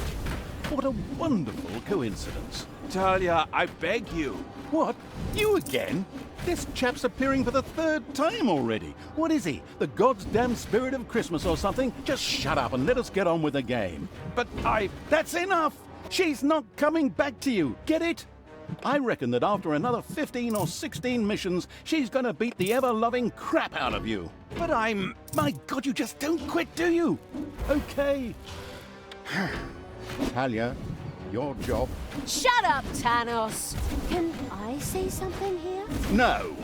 What a wonderful coincidence.
Talia, I beg you.
What? You again? This chap's appearing for the third time already. What is he? The God's damn spirit of Christmas or something? Just shut up and let us get on with the game.
But
That's enough! She's not coming back to you. Get it? I reckon that after another 15 or 16 missions, she's gonna beat the ever-loving crap out of you.
But I'm...
My God, you just don't quit, do you? Okay. Talia, your job.
Shut up, Thanos! Can I say something here?
No.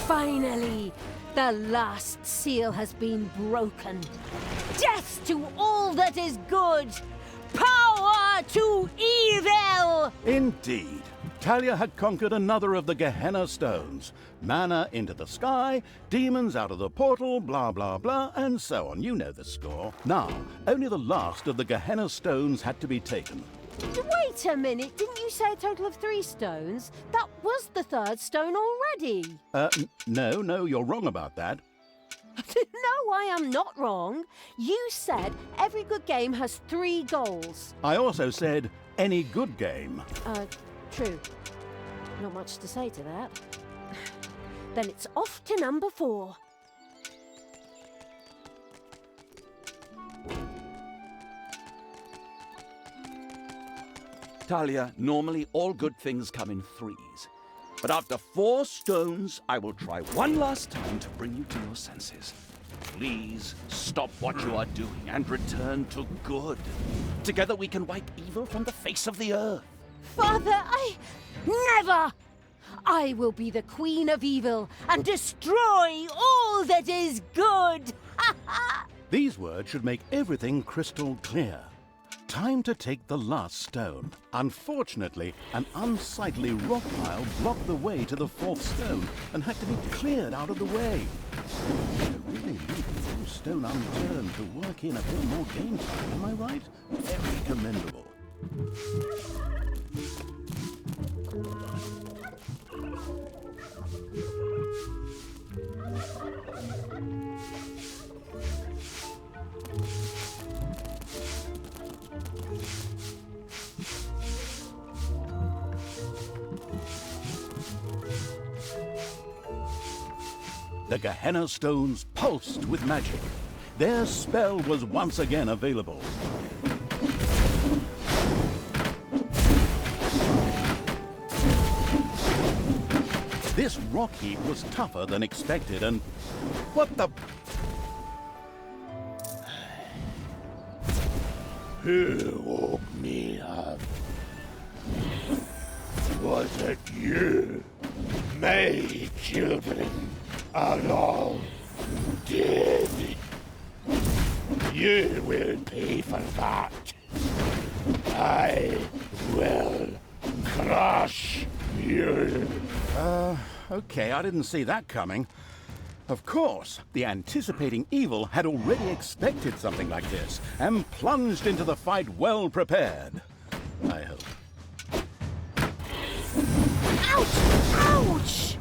Finally, the last seal has been broken. Death to all that is good! Power to evil!
Indeed. Talia had conquered another of the Gehenna stones. Mana into the sky, demons out of the portal, blah, blah, blah, and so on. You know the score. Now, only the last of the Gehenna stones had to be taken.
Wait a minute, didn't you say a total of 3 stones? That was the 3rd stone already.
No, you're wrong about that.
No, I am not wrong. You said every good game has 3 goals.
I also said any good game.
True. Not much to say to that. Then it's off to number 4.
Talia, normally all good things come in 3s. But after 4 stones, I will try one last time to bring you to your senses. Please stop what you are doing and return to good. Together we can wipe evil from the face of the earth.
Father, never! I will be the Queen of Evil and destroy all that is good!
These words should make everything crystal clear. Time to take the last stone. Unfortunately, an unsightly rock pile blocked the way to the 4th stone and had to be cleared out of the way. To really leave the stone unturned to work in a bit more game time, am I right? Very commendable. The Gehenna stones pulsed with magic. Their spell was once again available. This rock heap was tougher than expected and... What the...
Who woke me up? Was it you? My children are all dead. You will pay for that. I will crush you.
Okay, I didn't see that coming. Of course, the anticipating evil had already expected something like this and plunged into the fight well prepared. I hope.
Ouch! Ouch!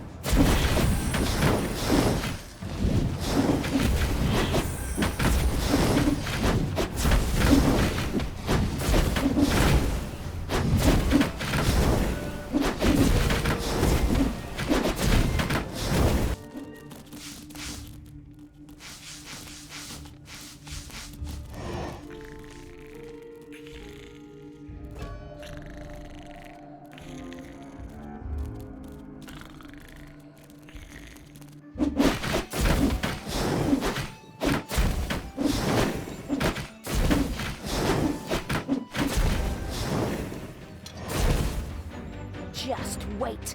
wait.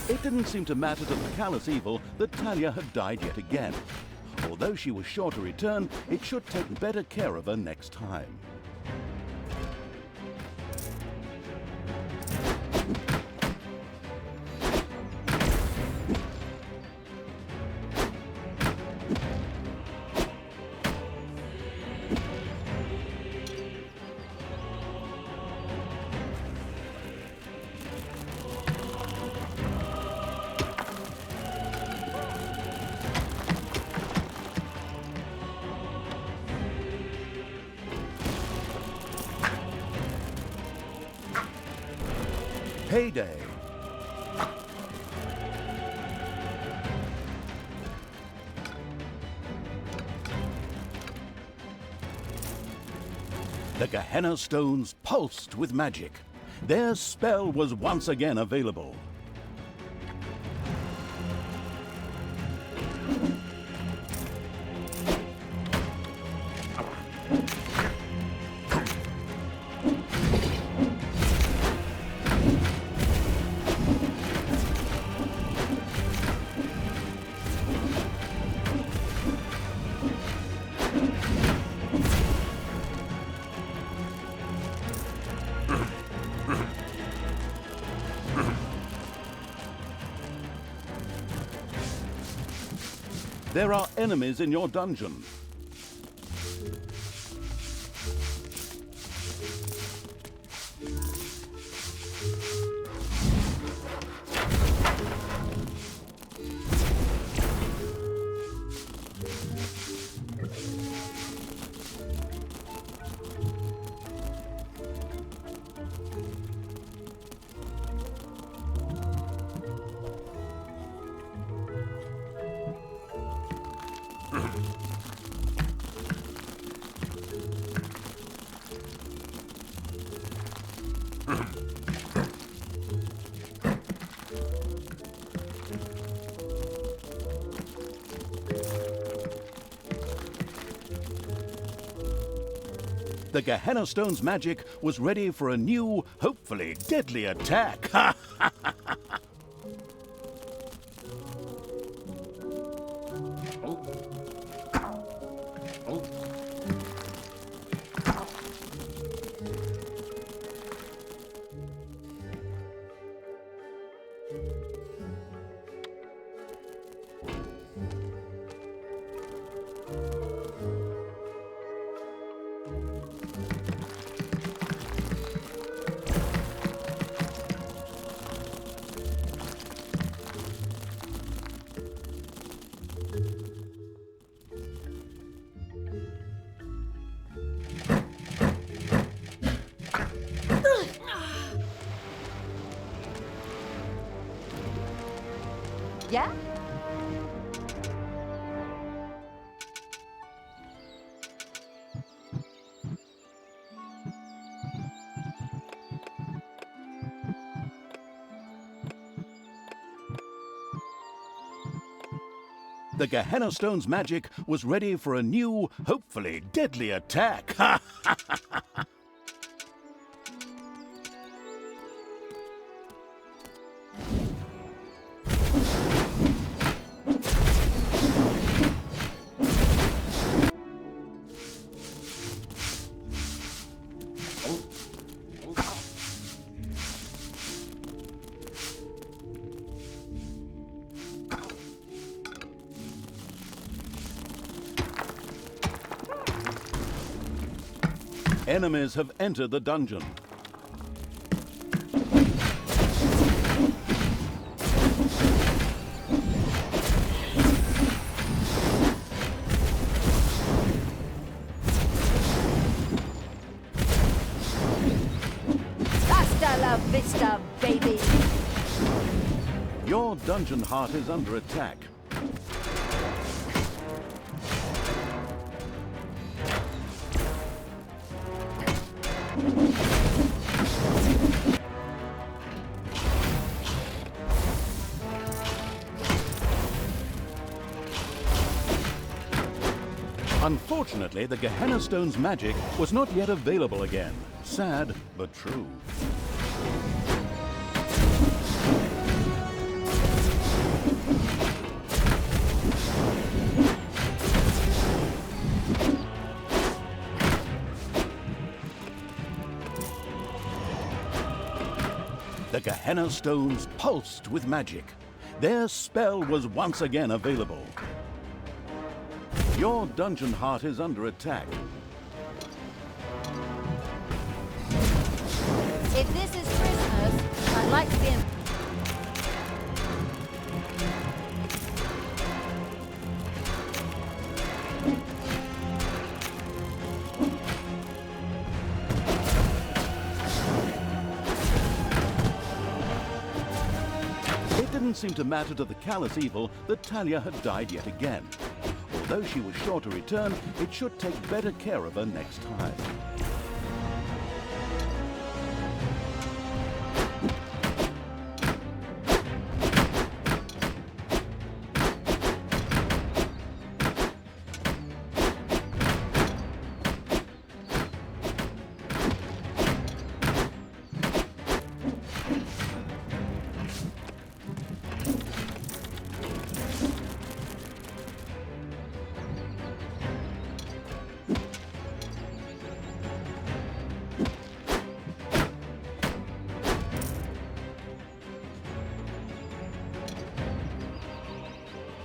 It didn't seem to matter to the callous evil that Talia had died yet again. Although she was sure to return, it should take better care of her next time. Payday. The Gehenna stones pulsed with magic. Their spell was once again available. There are enemies in your dungeon. The Gehenna Stone's magic was ready for a new, hopefully deadly attack.
Yeah?
The Gehenna Stone's magic was ready for a new, hopefully deadly attack. Enemies have entered the dungeon.
Hasta la vista, baby!
Your dungeon heart is under attack. Unfortunately, the Gehenna Stone's magic was not yet available again. Sad, but true. The Gehenna Stones pulsed with magic. Their spell was once again available. Your dungeon heart is under attack.
If this is Christmas, I'd like to be in...
It didn't seem to matter to the callous evil that Talia had died yet again. Although she was sure to return, it should take better care of her next time.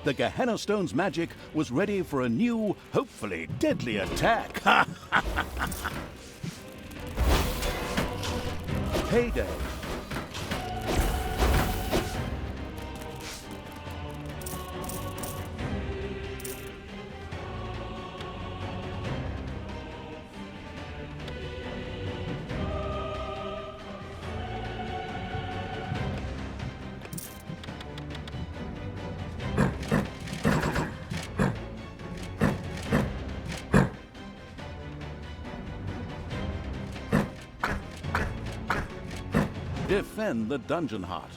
The Gehenna Stone's magic was ready for a new, hopefully deadly attack. Payday. Defend the dungeon heart.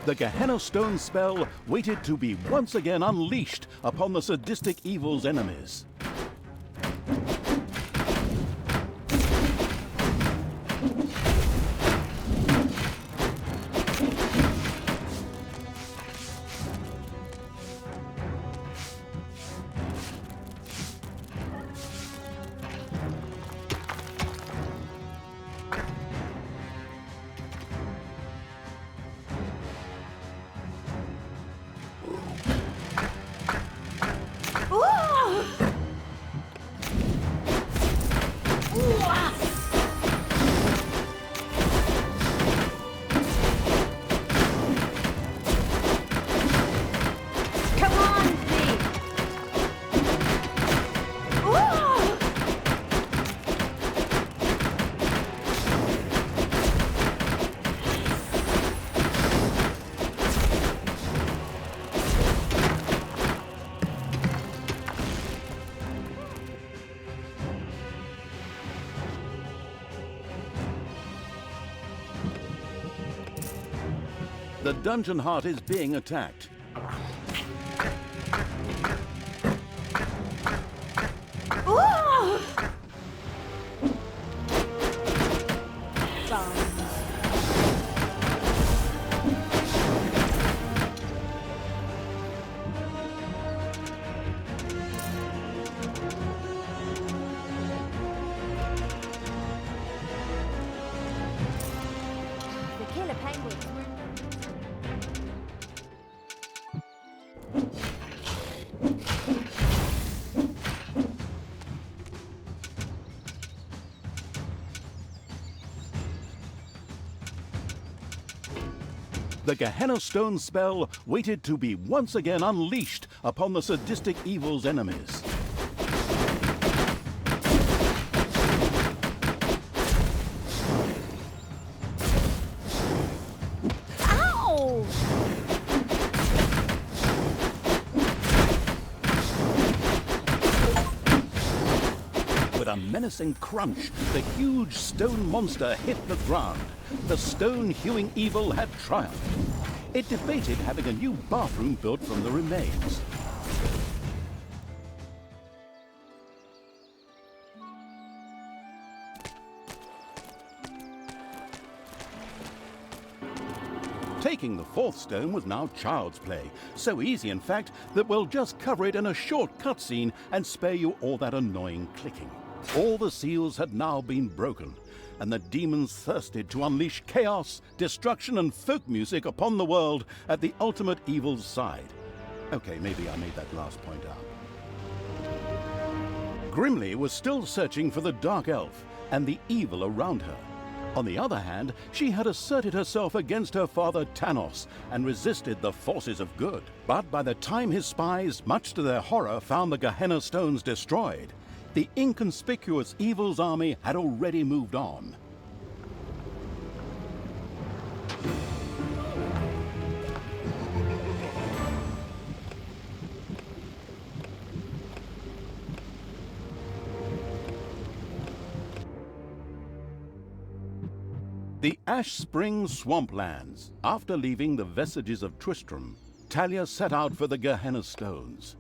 The Gehenna Stone spell waited to be once again unleashed upon the sadistic evil's enemies. The dungeon heart is being attacked.
The killer penguins were...
The Gehenna Stone spell waited to be once again unleashed upon the sadistic evil's enemies.
Ow!
With a menacing crunch, the huge stone monster hit the ground. The stone-hewing evil had triumphed. It debated having a new bathroom built from the remains. Taking the fourth stone was now child's play. So easy, in fact, that we'll just cover it in a short cutscene and spare you all that annoying clicking. All the seals had now been broken, and the demons thirsted to unleash chaos, destruction, and folk music upon the world at the ultimate evil's side. Okay, maybe I made that last point up. Grimly was still searching for the Dark Elf and the evil around her. On the other hand, she had asserted herself against her father Tanos and resisted the forces of good. But by the time his spies, much to their horror, found the Gehenna stones destroyed, the inconspicuous evil's army had already moved on. The Ash Spring Swamplands. After leaving the vestiges of Tristram, Talia set out for the Gehenna Stones.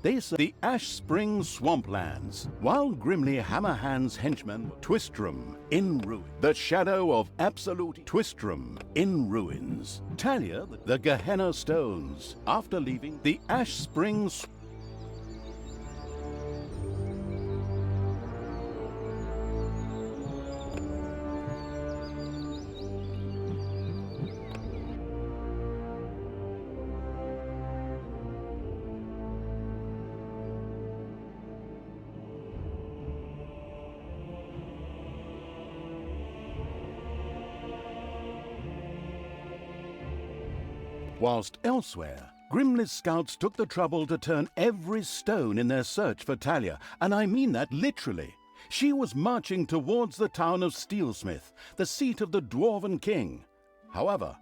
They saw the Ash Spring Swamplands, while grimly Hammerhand's henchmen Twistram in ruin. The shadow of absolute Twistram in ruins. Talia, the Gehenna Stones. After leaving the Ash Spring Whilst elsewhere, Grimly's scouts took the trouble to turn every stone in their search for Talia, and I mean that literally. She was marching towards the town of Steelsmith, the seat of the Dwarven King. However,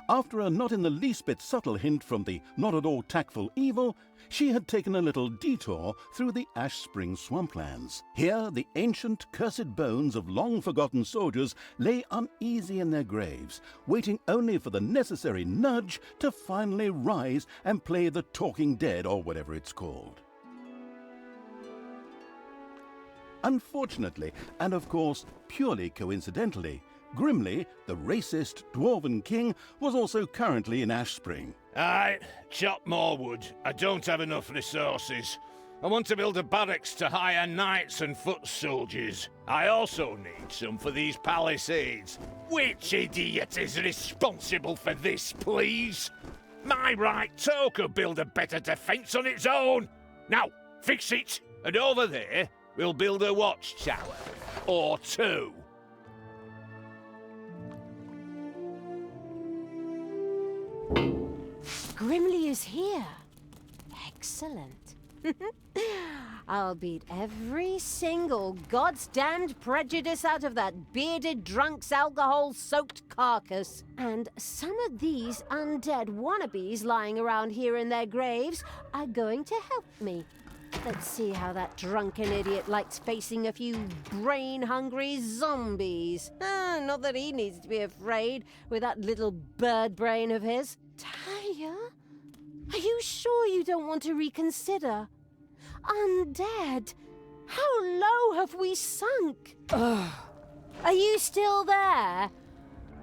after a not in the least bit subtle hint from the not at all tactful evil, she had taken a little detour through the Ash Spring Swamplands. Here, the ancient, cursed bones of long-forgotten soldiers lay uneasy in their graves, waiting only for the necessary nudge to finally rise and play the Talking Dead, or whatever it's called. Unfortunately, and of course purely coincidentally, Grimly, the racist Dwarven King, was also currently in Ash Spring.
Aye, chop more wood. I don't have enough resources. I want to build a barracks to hire knights and foot soldiers. I also need some for these palisades. Which idiot is responsible for this, please? My right toe could build a better defense on its own. Now, fix it, and over there, we'll build a watchtower. Or two.
Grimly is here. Excellent. I'll beat every single God's damned prejudice out of that bearded drunk's alcohol-soaked carcass. And some of these undead wannabes lying around here in their graves are going to help me. Let's see how that drunken idiot likes facing a few brain-hungry zombies. Not that he needs to be afraid with that little bird brain of his. Talia? Are you sure you don't want to reconsider? Undead? How low have we sunk? Ugh. Are you still there?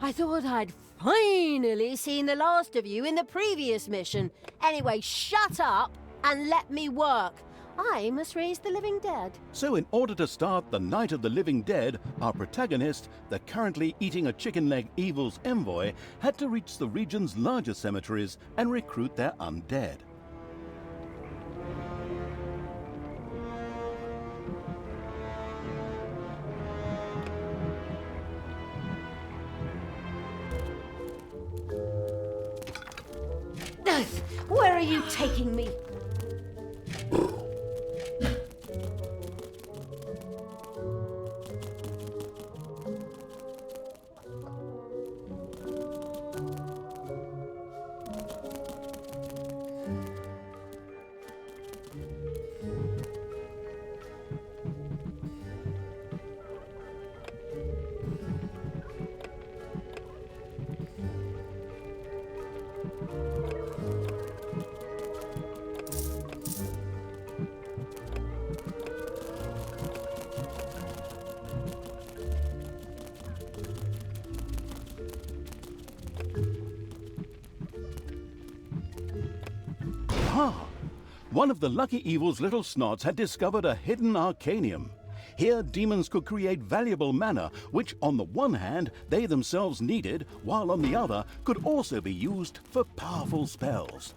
I thought I'd finally seen the last of you in the previous mission. Anyway, shut up and let me work. I must raise the living dead.
So in order to start the Night of the Living Dead, our protagonist, the currently eating a chicken leg evil's envoy, had to reach the region's larger cemeteries and recruit their undead.
Where are you taking me?
Aha! One of the lucky evil's little snots had discovered a hidden arcanium. Here demons could create valuable mana, which on the one hand they themselves needed, while on the other could also be used for powerful spells.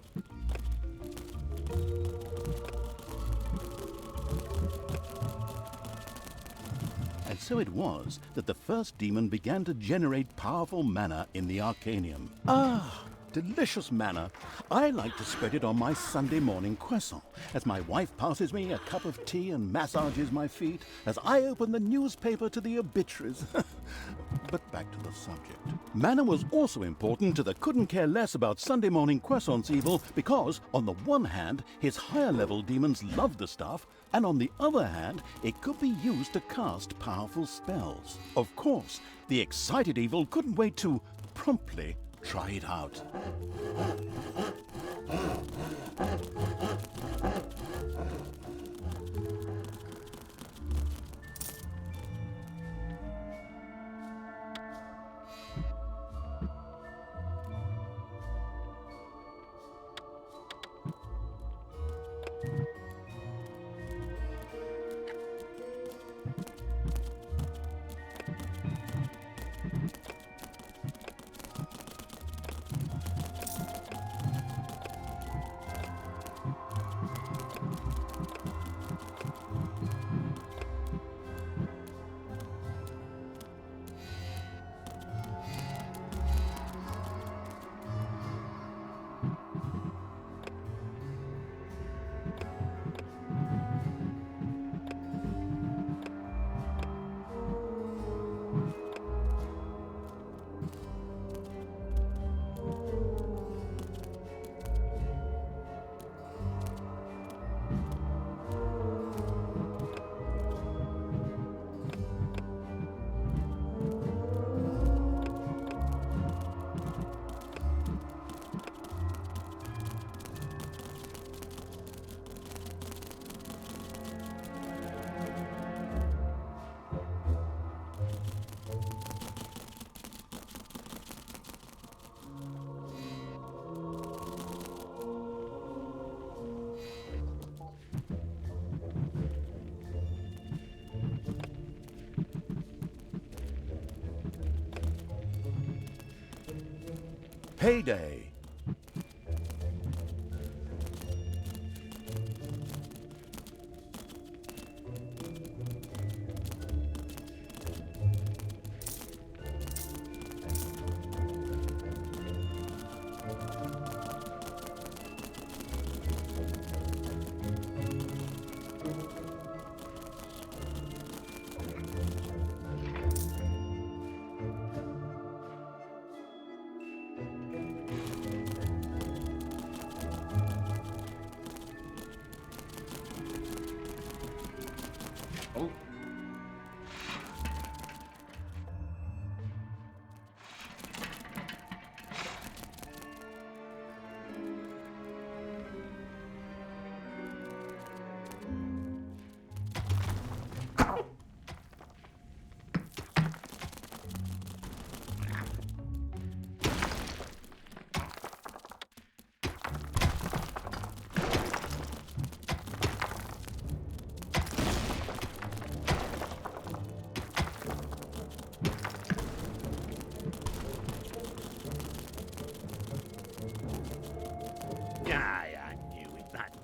And so it was that the first demon began to generate powerful mana in the arcanium. Ah! Delicious manna. I like to spread it on my Sunday morning croissant as my wife passes me a cup of tea and massages my feet as I open the newspaper to the obituaries. But back to the subject. Manna was also important to the couldn't care less about Sunday morning croissants evil because, on the one hand, his higher level demons loved the stuff, and on the other hand, it could be used to cast powerful spells. Of course, the excited evil couldn't wait to promptly try it out. Payday.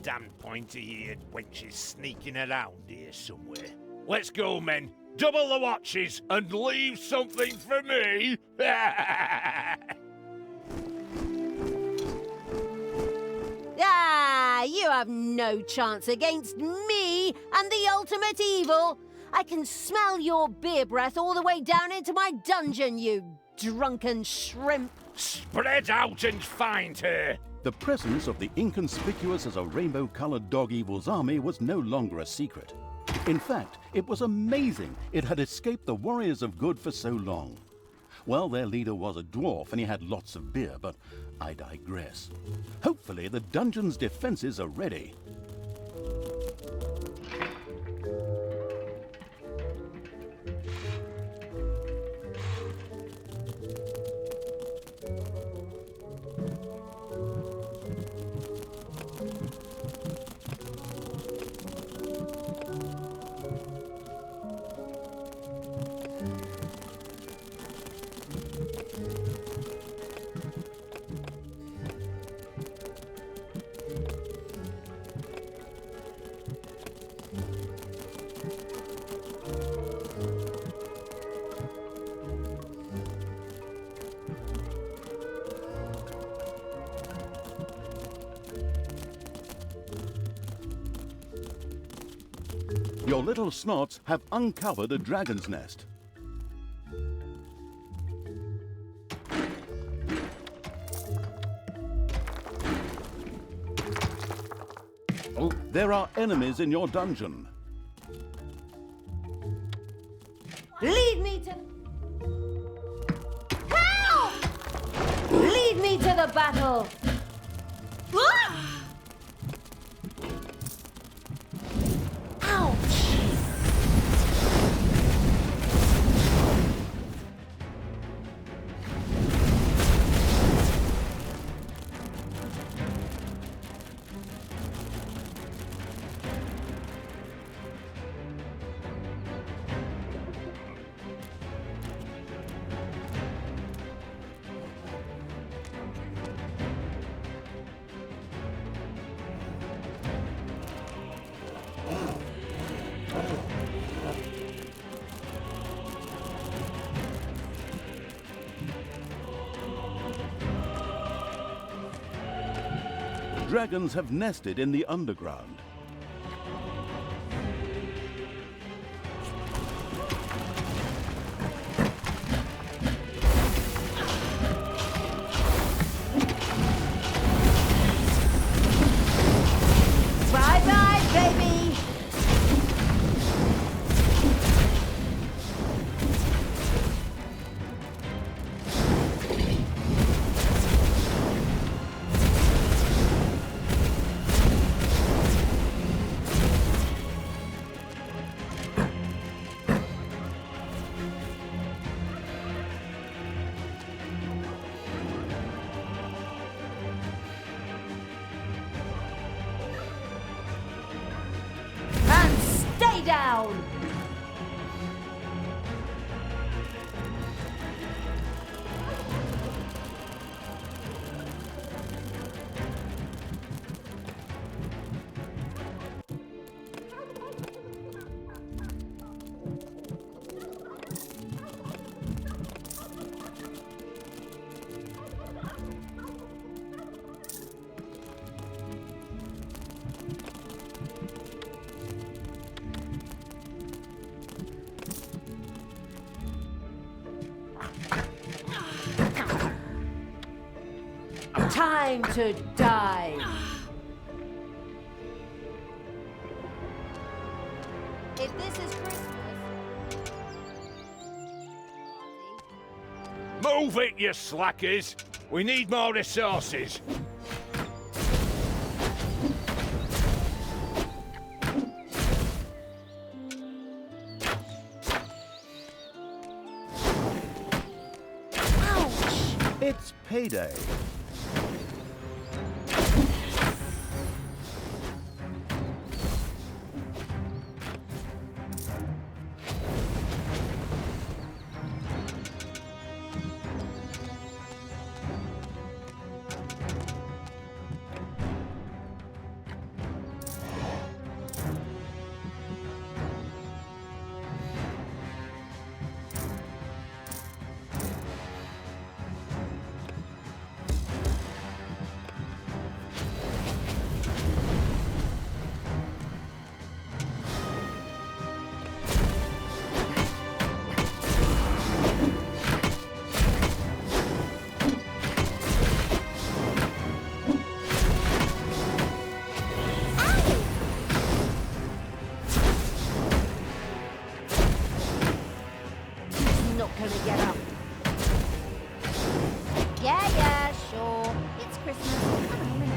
Damn pointy-eared wench is sneaking around here somewhere. Let's go, men. Double the watches and leave something for me.
Ah, you have no chance against me and the ultimate evil. I can smell your beer breath all the way down into my dungeon, you drunken shrimp.
Spread out and find her.
The presence of the inconspicuous as a rainbow-colored dog evil's army was no longer a secret. In fact, it was amazing it had escaped the warriors of good for so long. Well, their leader was a dwarf and he had lots of beer, but I digress. Hopefully the dungeon's defenses are ready. Your little snots have uncovered a dragon's nest. Oh, there are enemies in your dungeon.
Lead me to... Help! Lead me to the battle! Ah! Ouch!
Dragons have nested in the underground.
Bye-bye, baby! And stay down! Time to die. If this is Christmas...
Move it, you slackers! We need more resources.
It's payday.
Not gonna get up. Yeah, sure. It's Christmas. I'm in.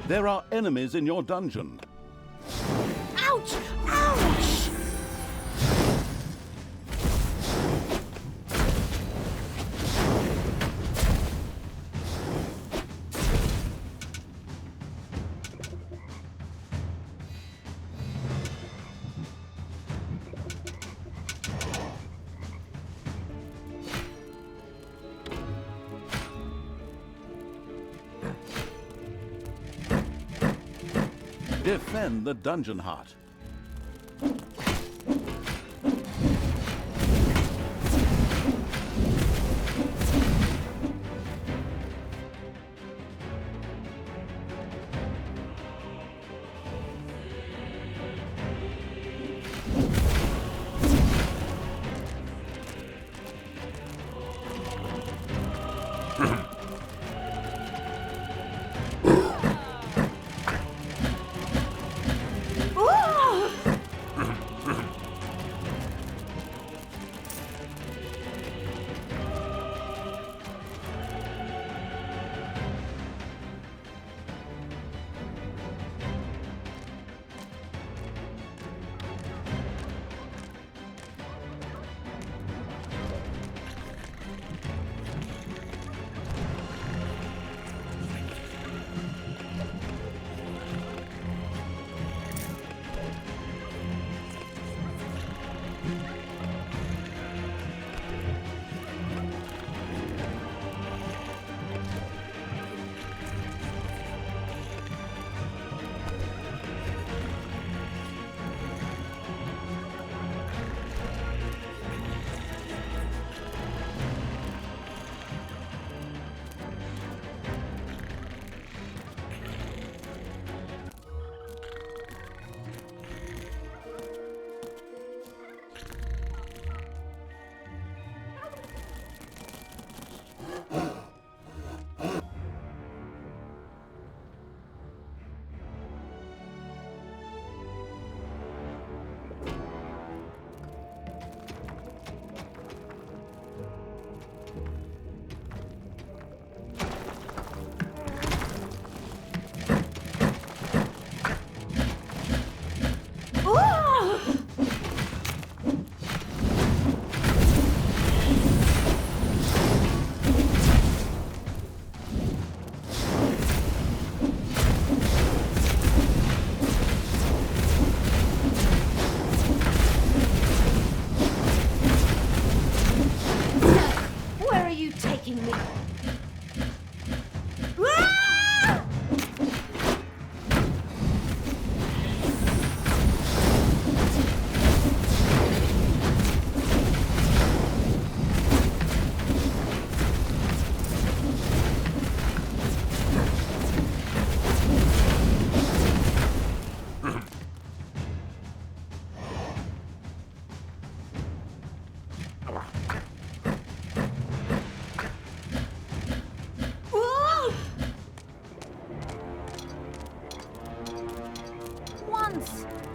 There are enemies in your dungeon.
Ouch! Ow!
Defend the dungeon heart.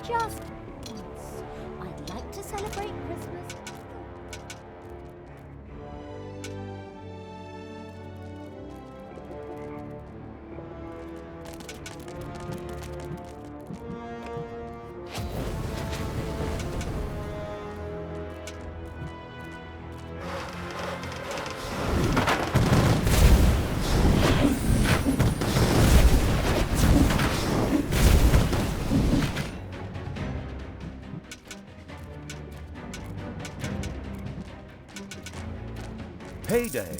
Just once. I'd like to celebrate Christmas.
Payday.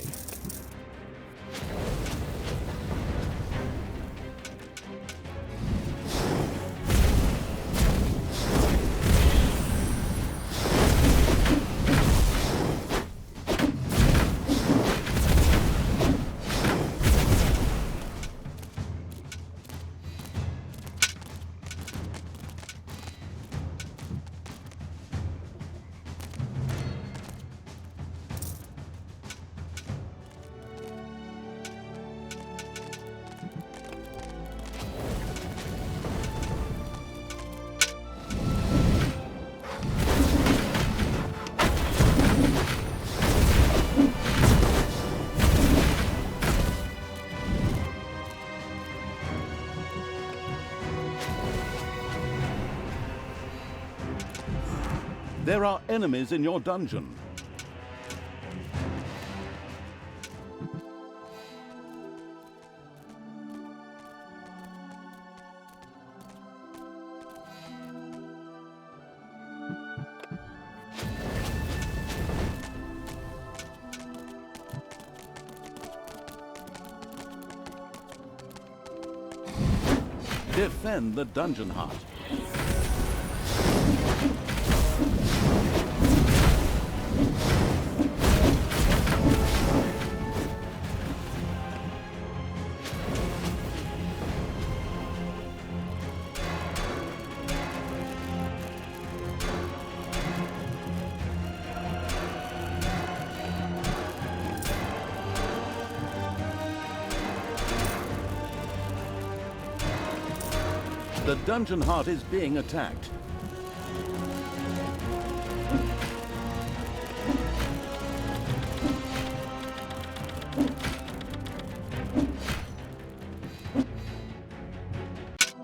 There are enemies in your dungeon. defend the dungeon heart. The dungeon heart is being attacked.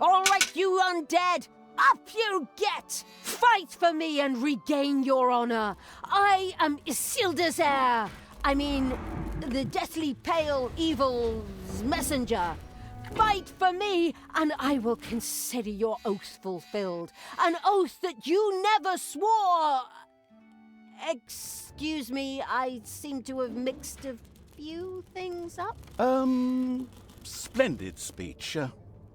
All right, you undead! Up you get! Fight for me and regain your honor! I am Isildur's heir! I mean, the deathly pale evil's messenger. Fight for me, and I will consider your oath fulfilled. An oath that you never swore! Excuse me, I seem to have mixed a few things up.
Splendid speech.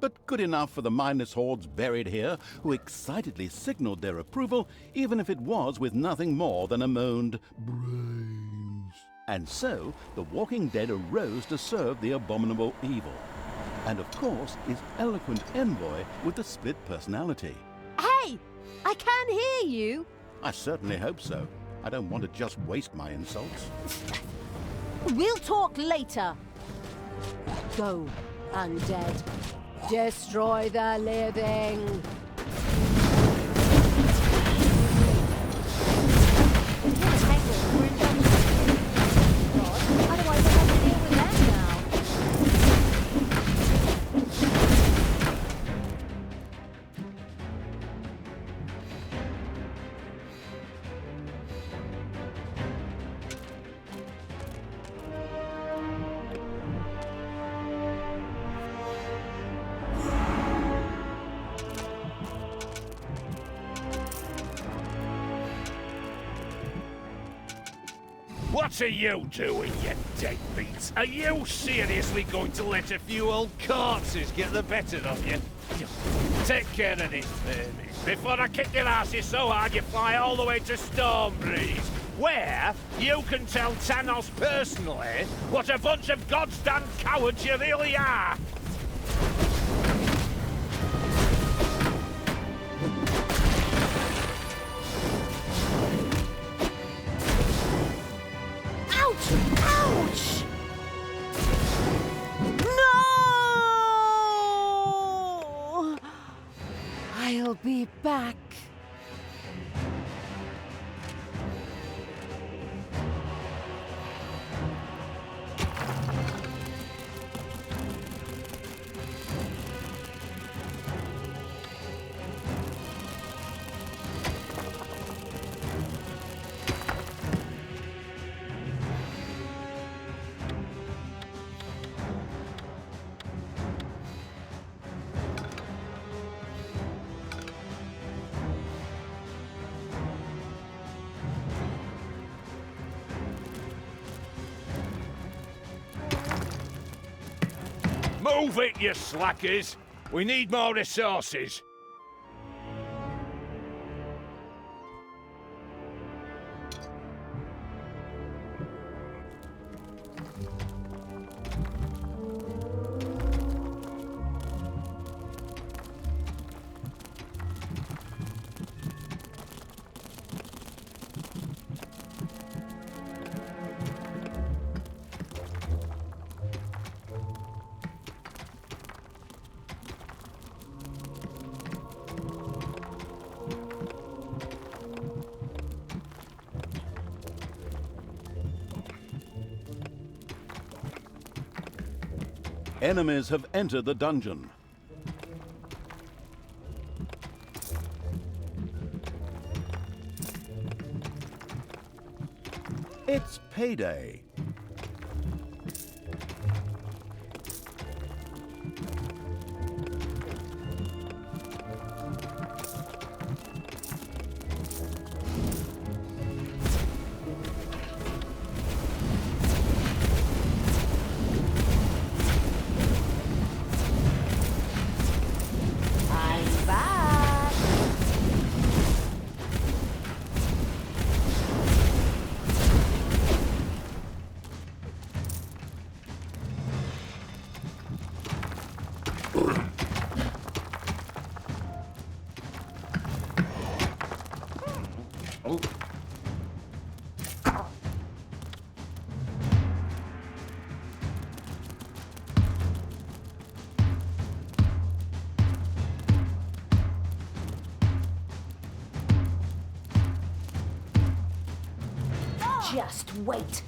But good enough for the mindless hordes buried here, who excitedly signaled their approval, even if it was with nothing more than a moaned brains. And so, the walking dead arose to serve the abominable evil. And of course, his eloquent envoy with the split personality.
Hey! I can hear you!
I certainly hope so. I don't want to just waste my insults.
We'll talk later. Go, undead. Destroy the living. Otherwise, I'll have to deal with them now.
What are you doing, you deadbeats? Are you seriously going to let a few old corpses get the better of you? Take care of this, vermin, before I kick your asses so hard you fly all the way to Stormbreeze, where you can tell Thanos personally what a bunch of goddamn cowards you really are!
Ouch! No! I'll be back.
Move it, you slackers! We need more resources.
Enemies have entered the dungeon. It's payday.
Just wait.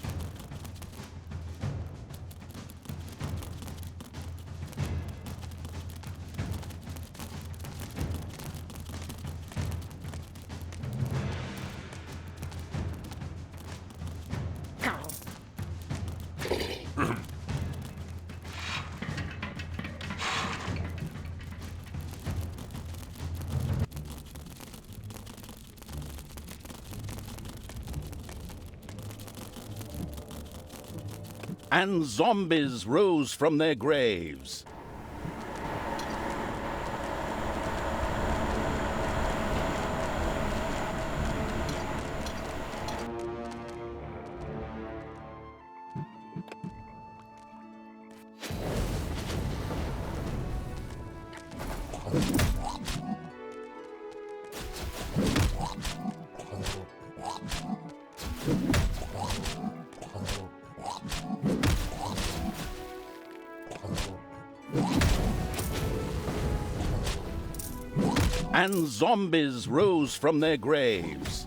And zombies rose from their graves. And zombies rose from their graves.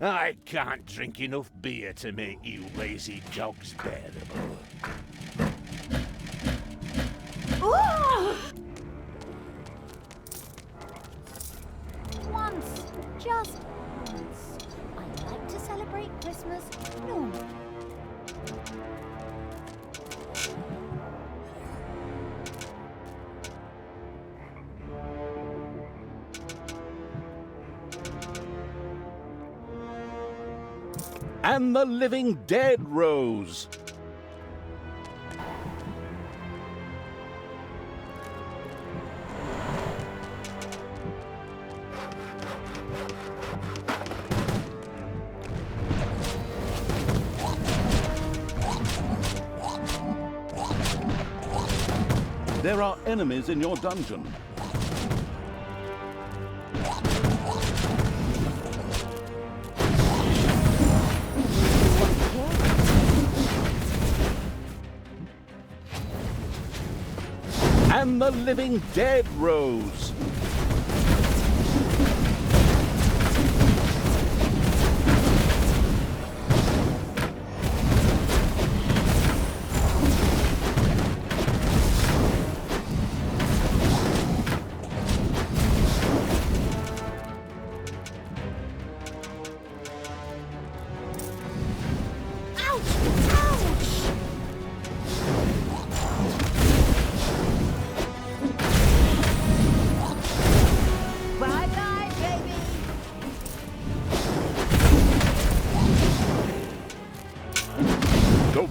I can't drink enough beer to make you lazy dogs bearable.
Once, just once. I like to celebrate Christmas normally.
And the living dead rose. There are enemies in your dungeon. And the living dead rose.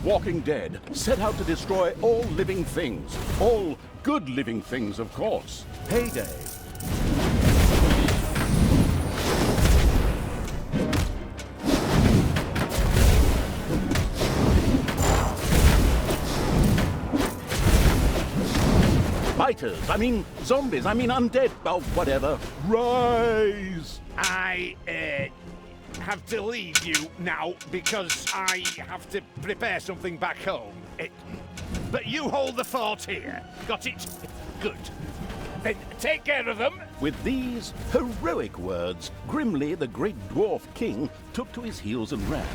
Walking Dead set out to destroy all living things. All good living things, of course. Payday. fighters. I mean zombies. I mean undead. Oh, whatever. Rise!
I have to leave you now because I have to prepare something back home. But you hold the fort here. Got it? Good. Then take care of them.
With these heroic words, grimly the great dwarf king took to his heels and ran.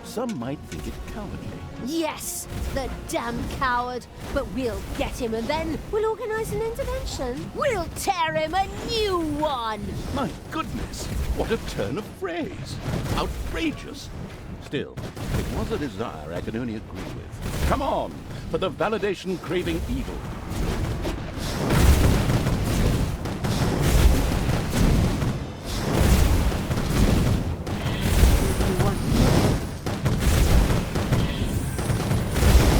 Some might think it cowardly.
Yes, the damn coward. But we'll get him and then we'll organize an intervention. We'll tear him a new one.
My goodness, what a turn of phrase. Outrageous. Still, it was a desire I can only agree with. Come on, for the validation-craving evil.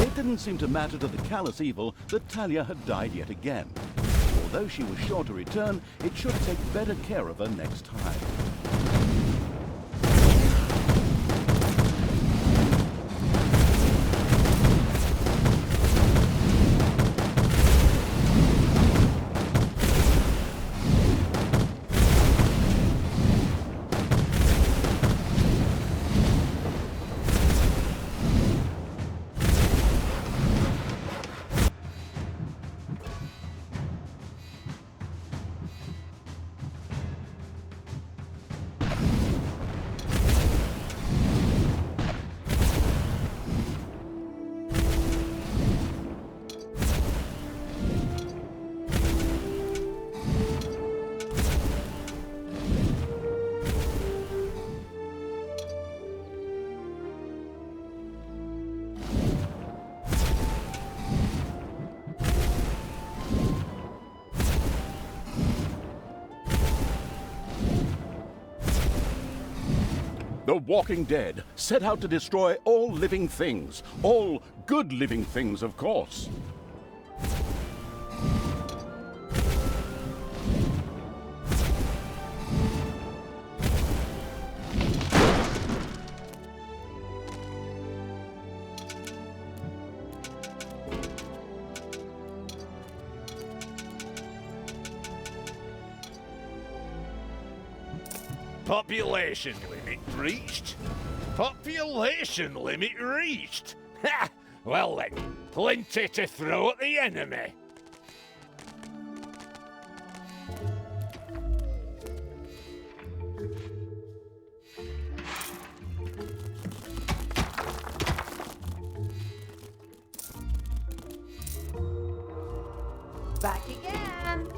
It didn't seem to matter to the callous evil that Talia had died yet again. Although she was sure to return, it should take better care of her next time. The Walking Dead set out to destroy all living things. All good living things, of course.
Population limit reached? Population limit reached? Ha! Well then, plenty to throw at the enemy.
Back again.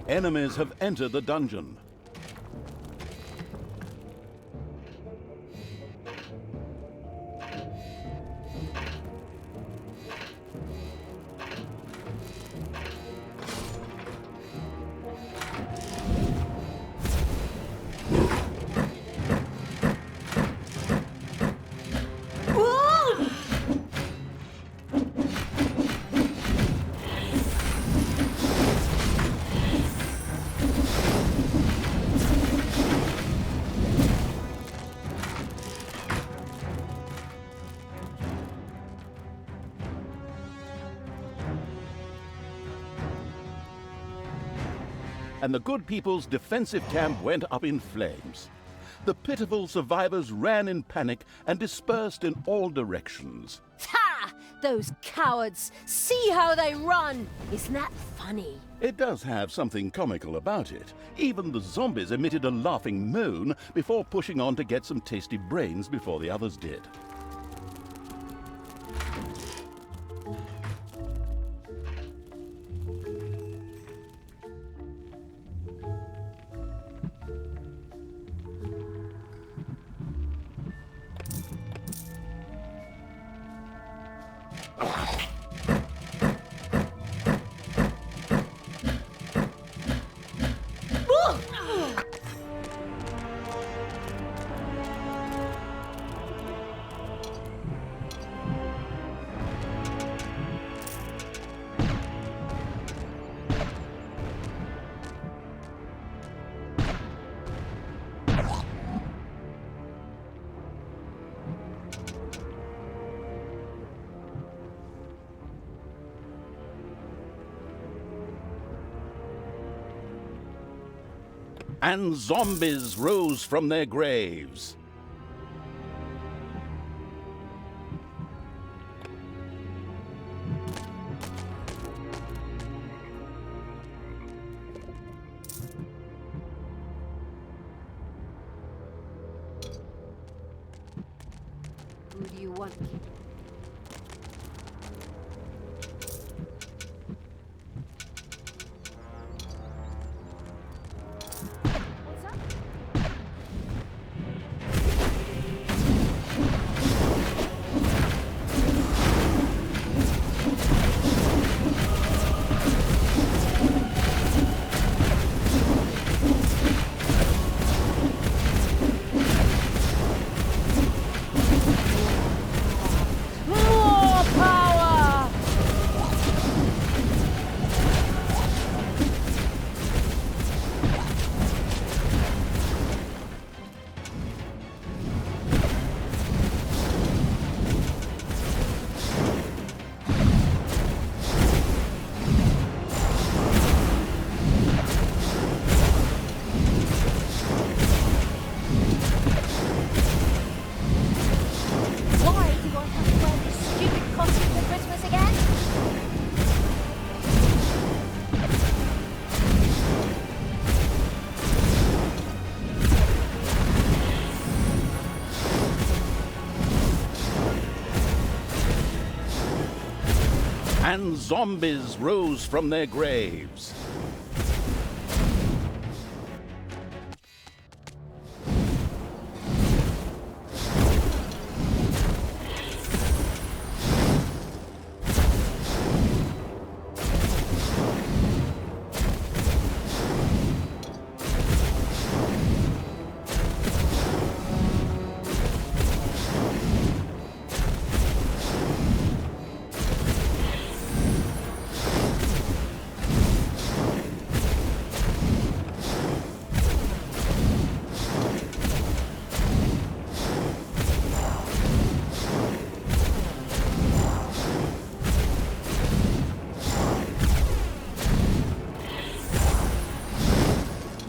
Enemies have entered the dungeon. And the good people's defensive camp went up in flames. The pitiful survivors ran in panic and dispersed in all directions.
Ha! Those cowards! See how they run! Isn't that funny?
It does have something comical about it. Even the zombies emitted a laughing moan before pushing on to get some tasty brains before the others did. And zombies rose from their graves.
Who do you want? What's up? More power! Why do I have to wear this stupid costume for Christmas again?
And zombies rose from their graves.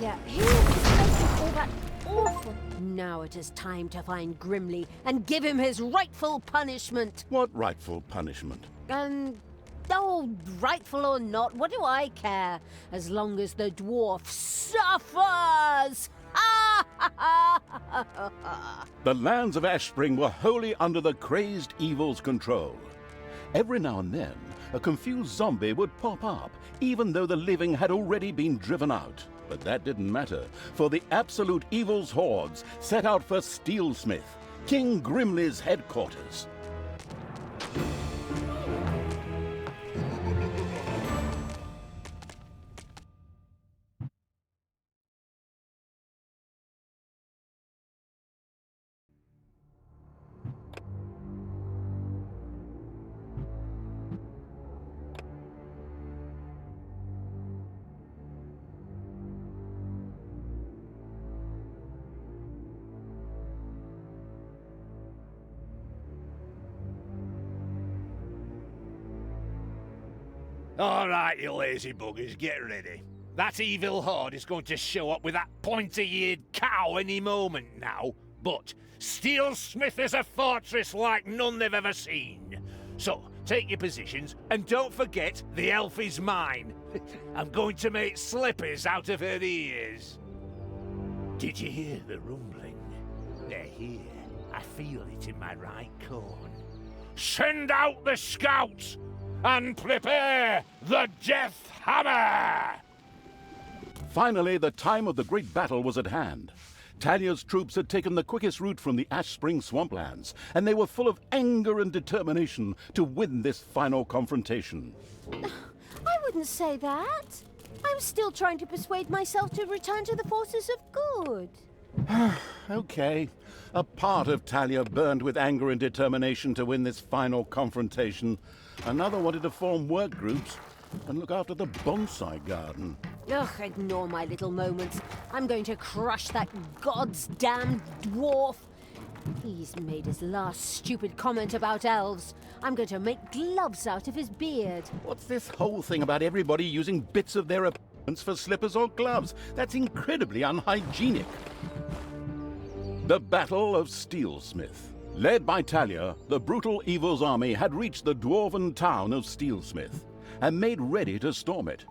Yeah, who is making all that awful? Now it is time to find Grimly and give him his rightful punishment.
What rightful punishment?
Oh, rightful or not, what do I care? As long as the dwarf suffers!
The lands of Ashspring were wholly under the crazed evil's control. Every now and then, a confused zombie would pop up, even though the living had already been driven out. But that didn't matter, for the absolute evil's hordes set out for Steelsmith, King Grimly's headquarters.
All right, you lazy buggers, get ready. That evil horde is going to show up with that pointy-eared cow any moment now. But Steelsmith is a fortress like none they've ever seen. So, take your positions, and don't forget the elf is mine. I'm going to make slippers out of her ears. Did you hear the rumbling? They're here. I feel it in my right corn. Send out the scouts! And prepare the Death Hammer!
Finally, the time of the great battle was at hand. Talia's troops had taken the quickest route from the Ash Spring swamplands, and they were full of anger and determination to win this final confrontation.
I wouldn't say that. I'm still trying to persuade myself to return to the forces of good.
Okay. A part of Talia burned with anger and determination to win this final confrontation. Another wanted to form work groups and look after the bonsai garden.
Ugh, ignore my little moments. I'm going to crush that god's damned dwarf. He's made his last stupid comment about elves. I'm going to make gloves out of his beard.
What's this whole thing about everybody using bits of their appearance for slippers or gloves? That's incredibly unhygienic. The Battle of Steelsmith. Led by Talia, the brutal evil's army had reached the dwarven town of Steelsmith and made ready to storm it.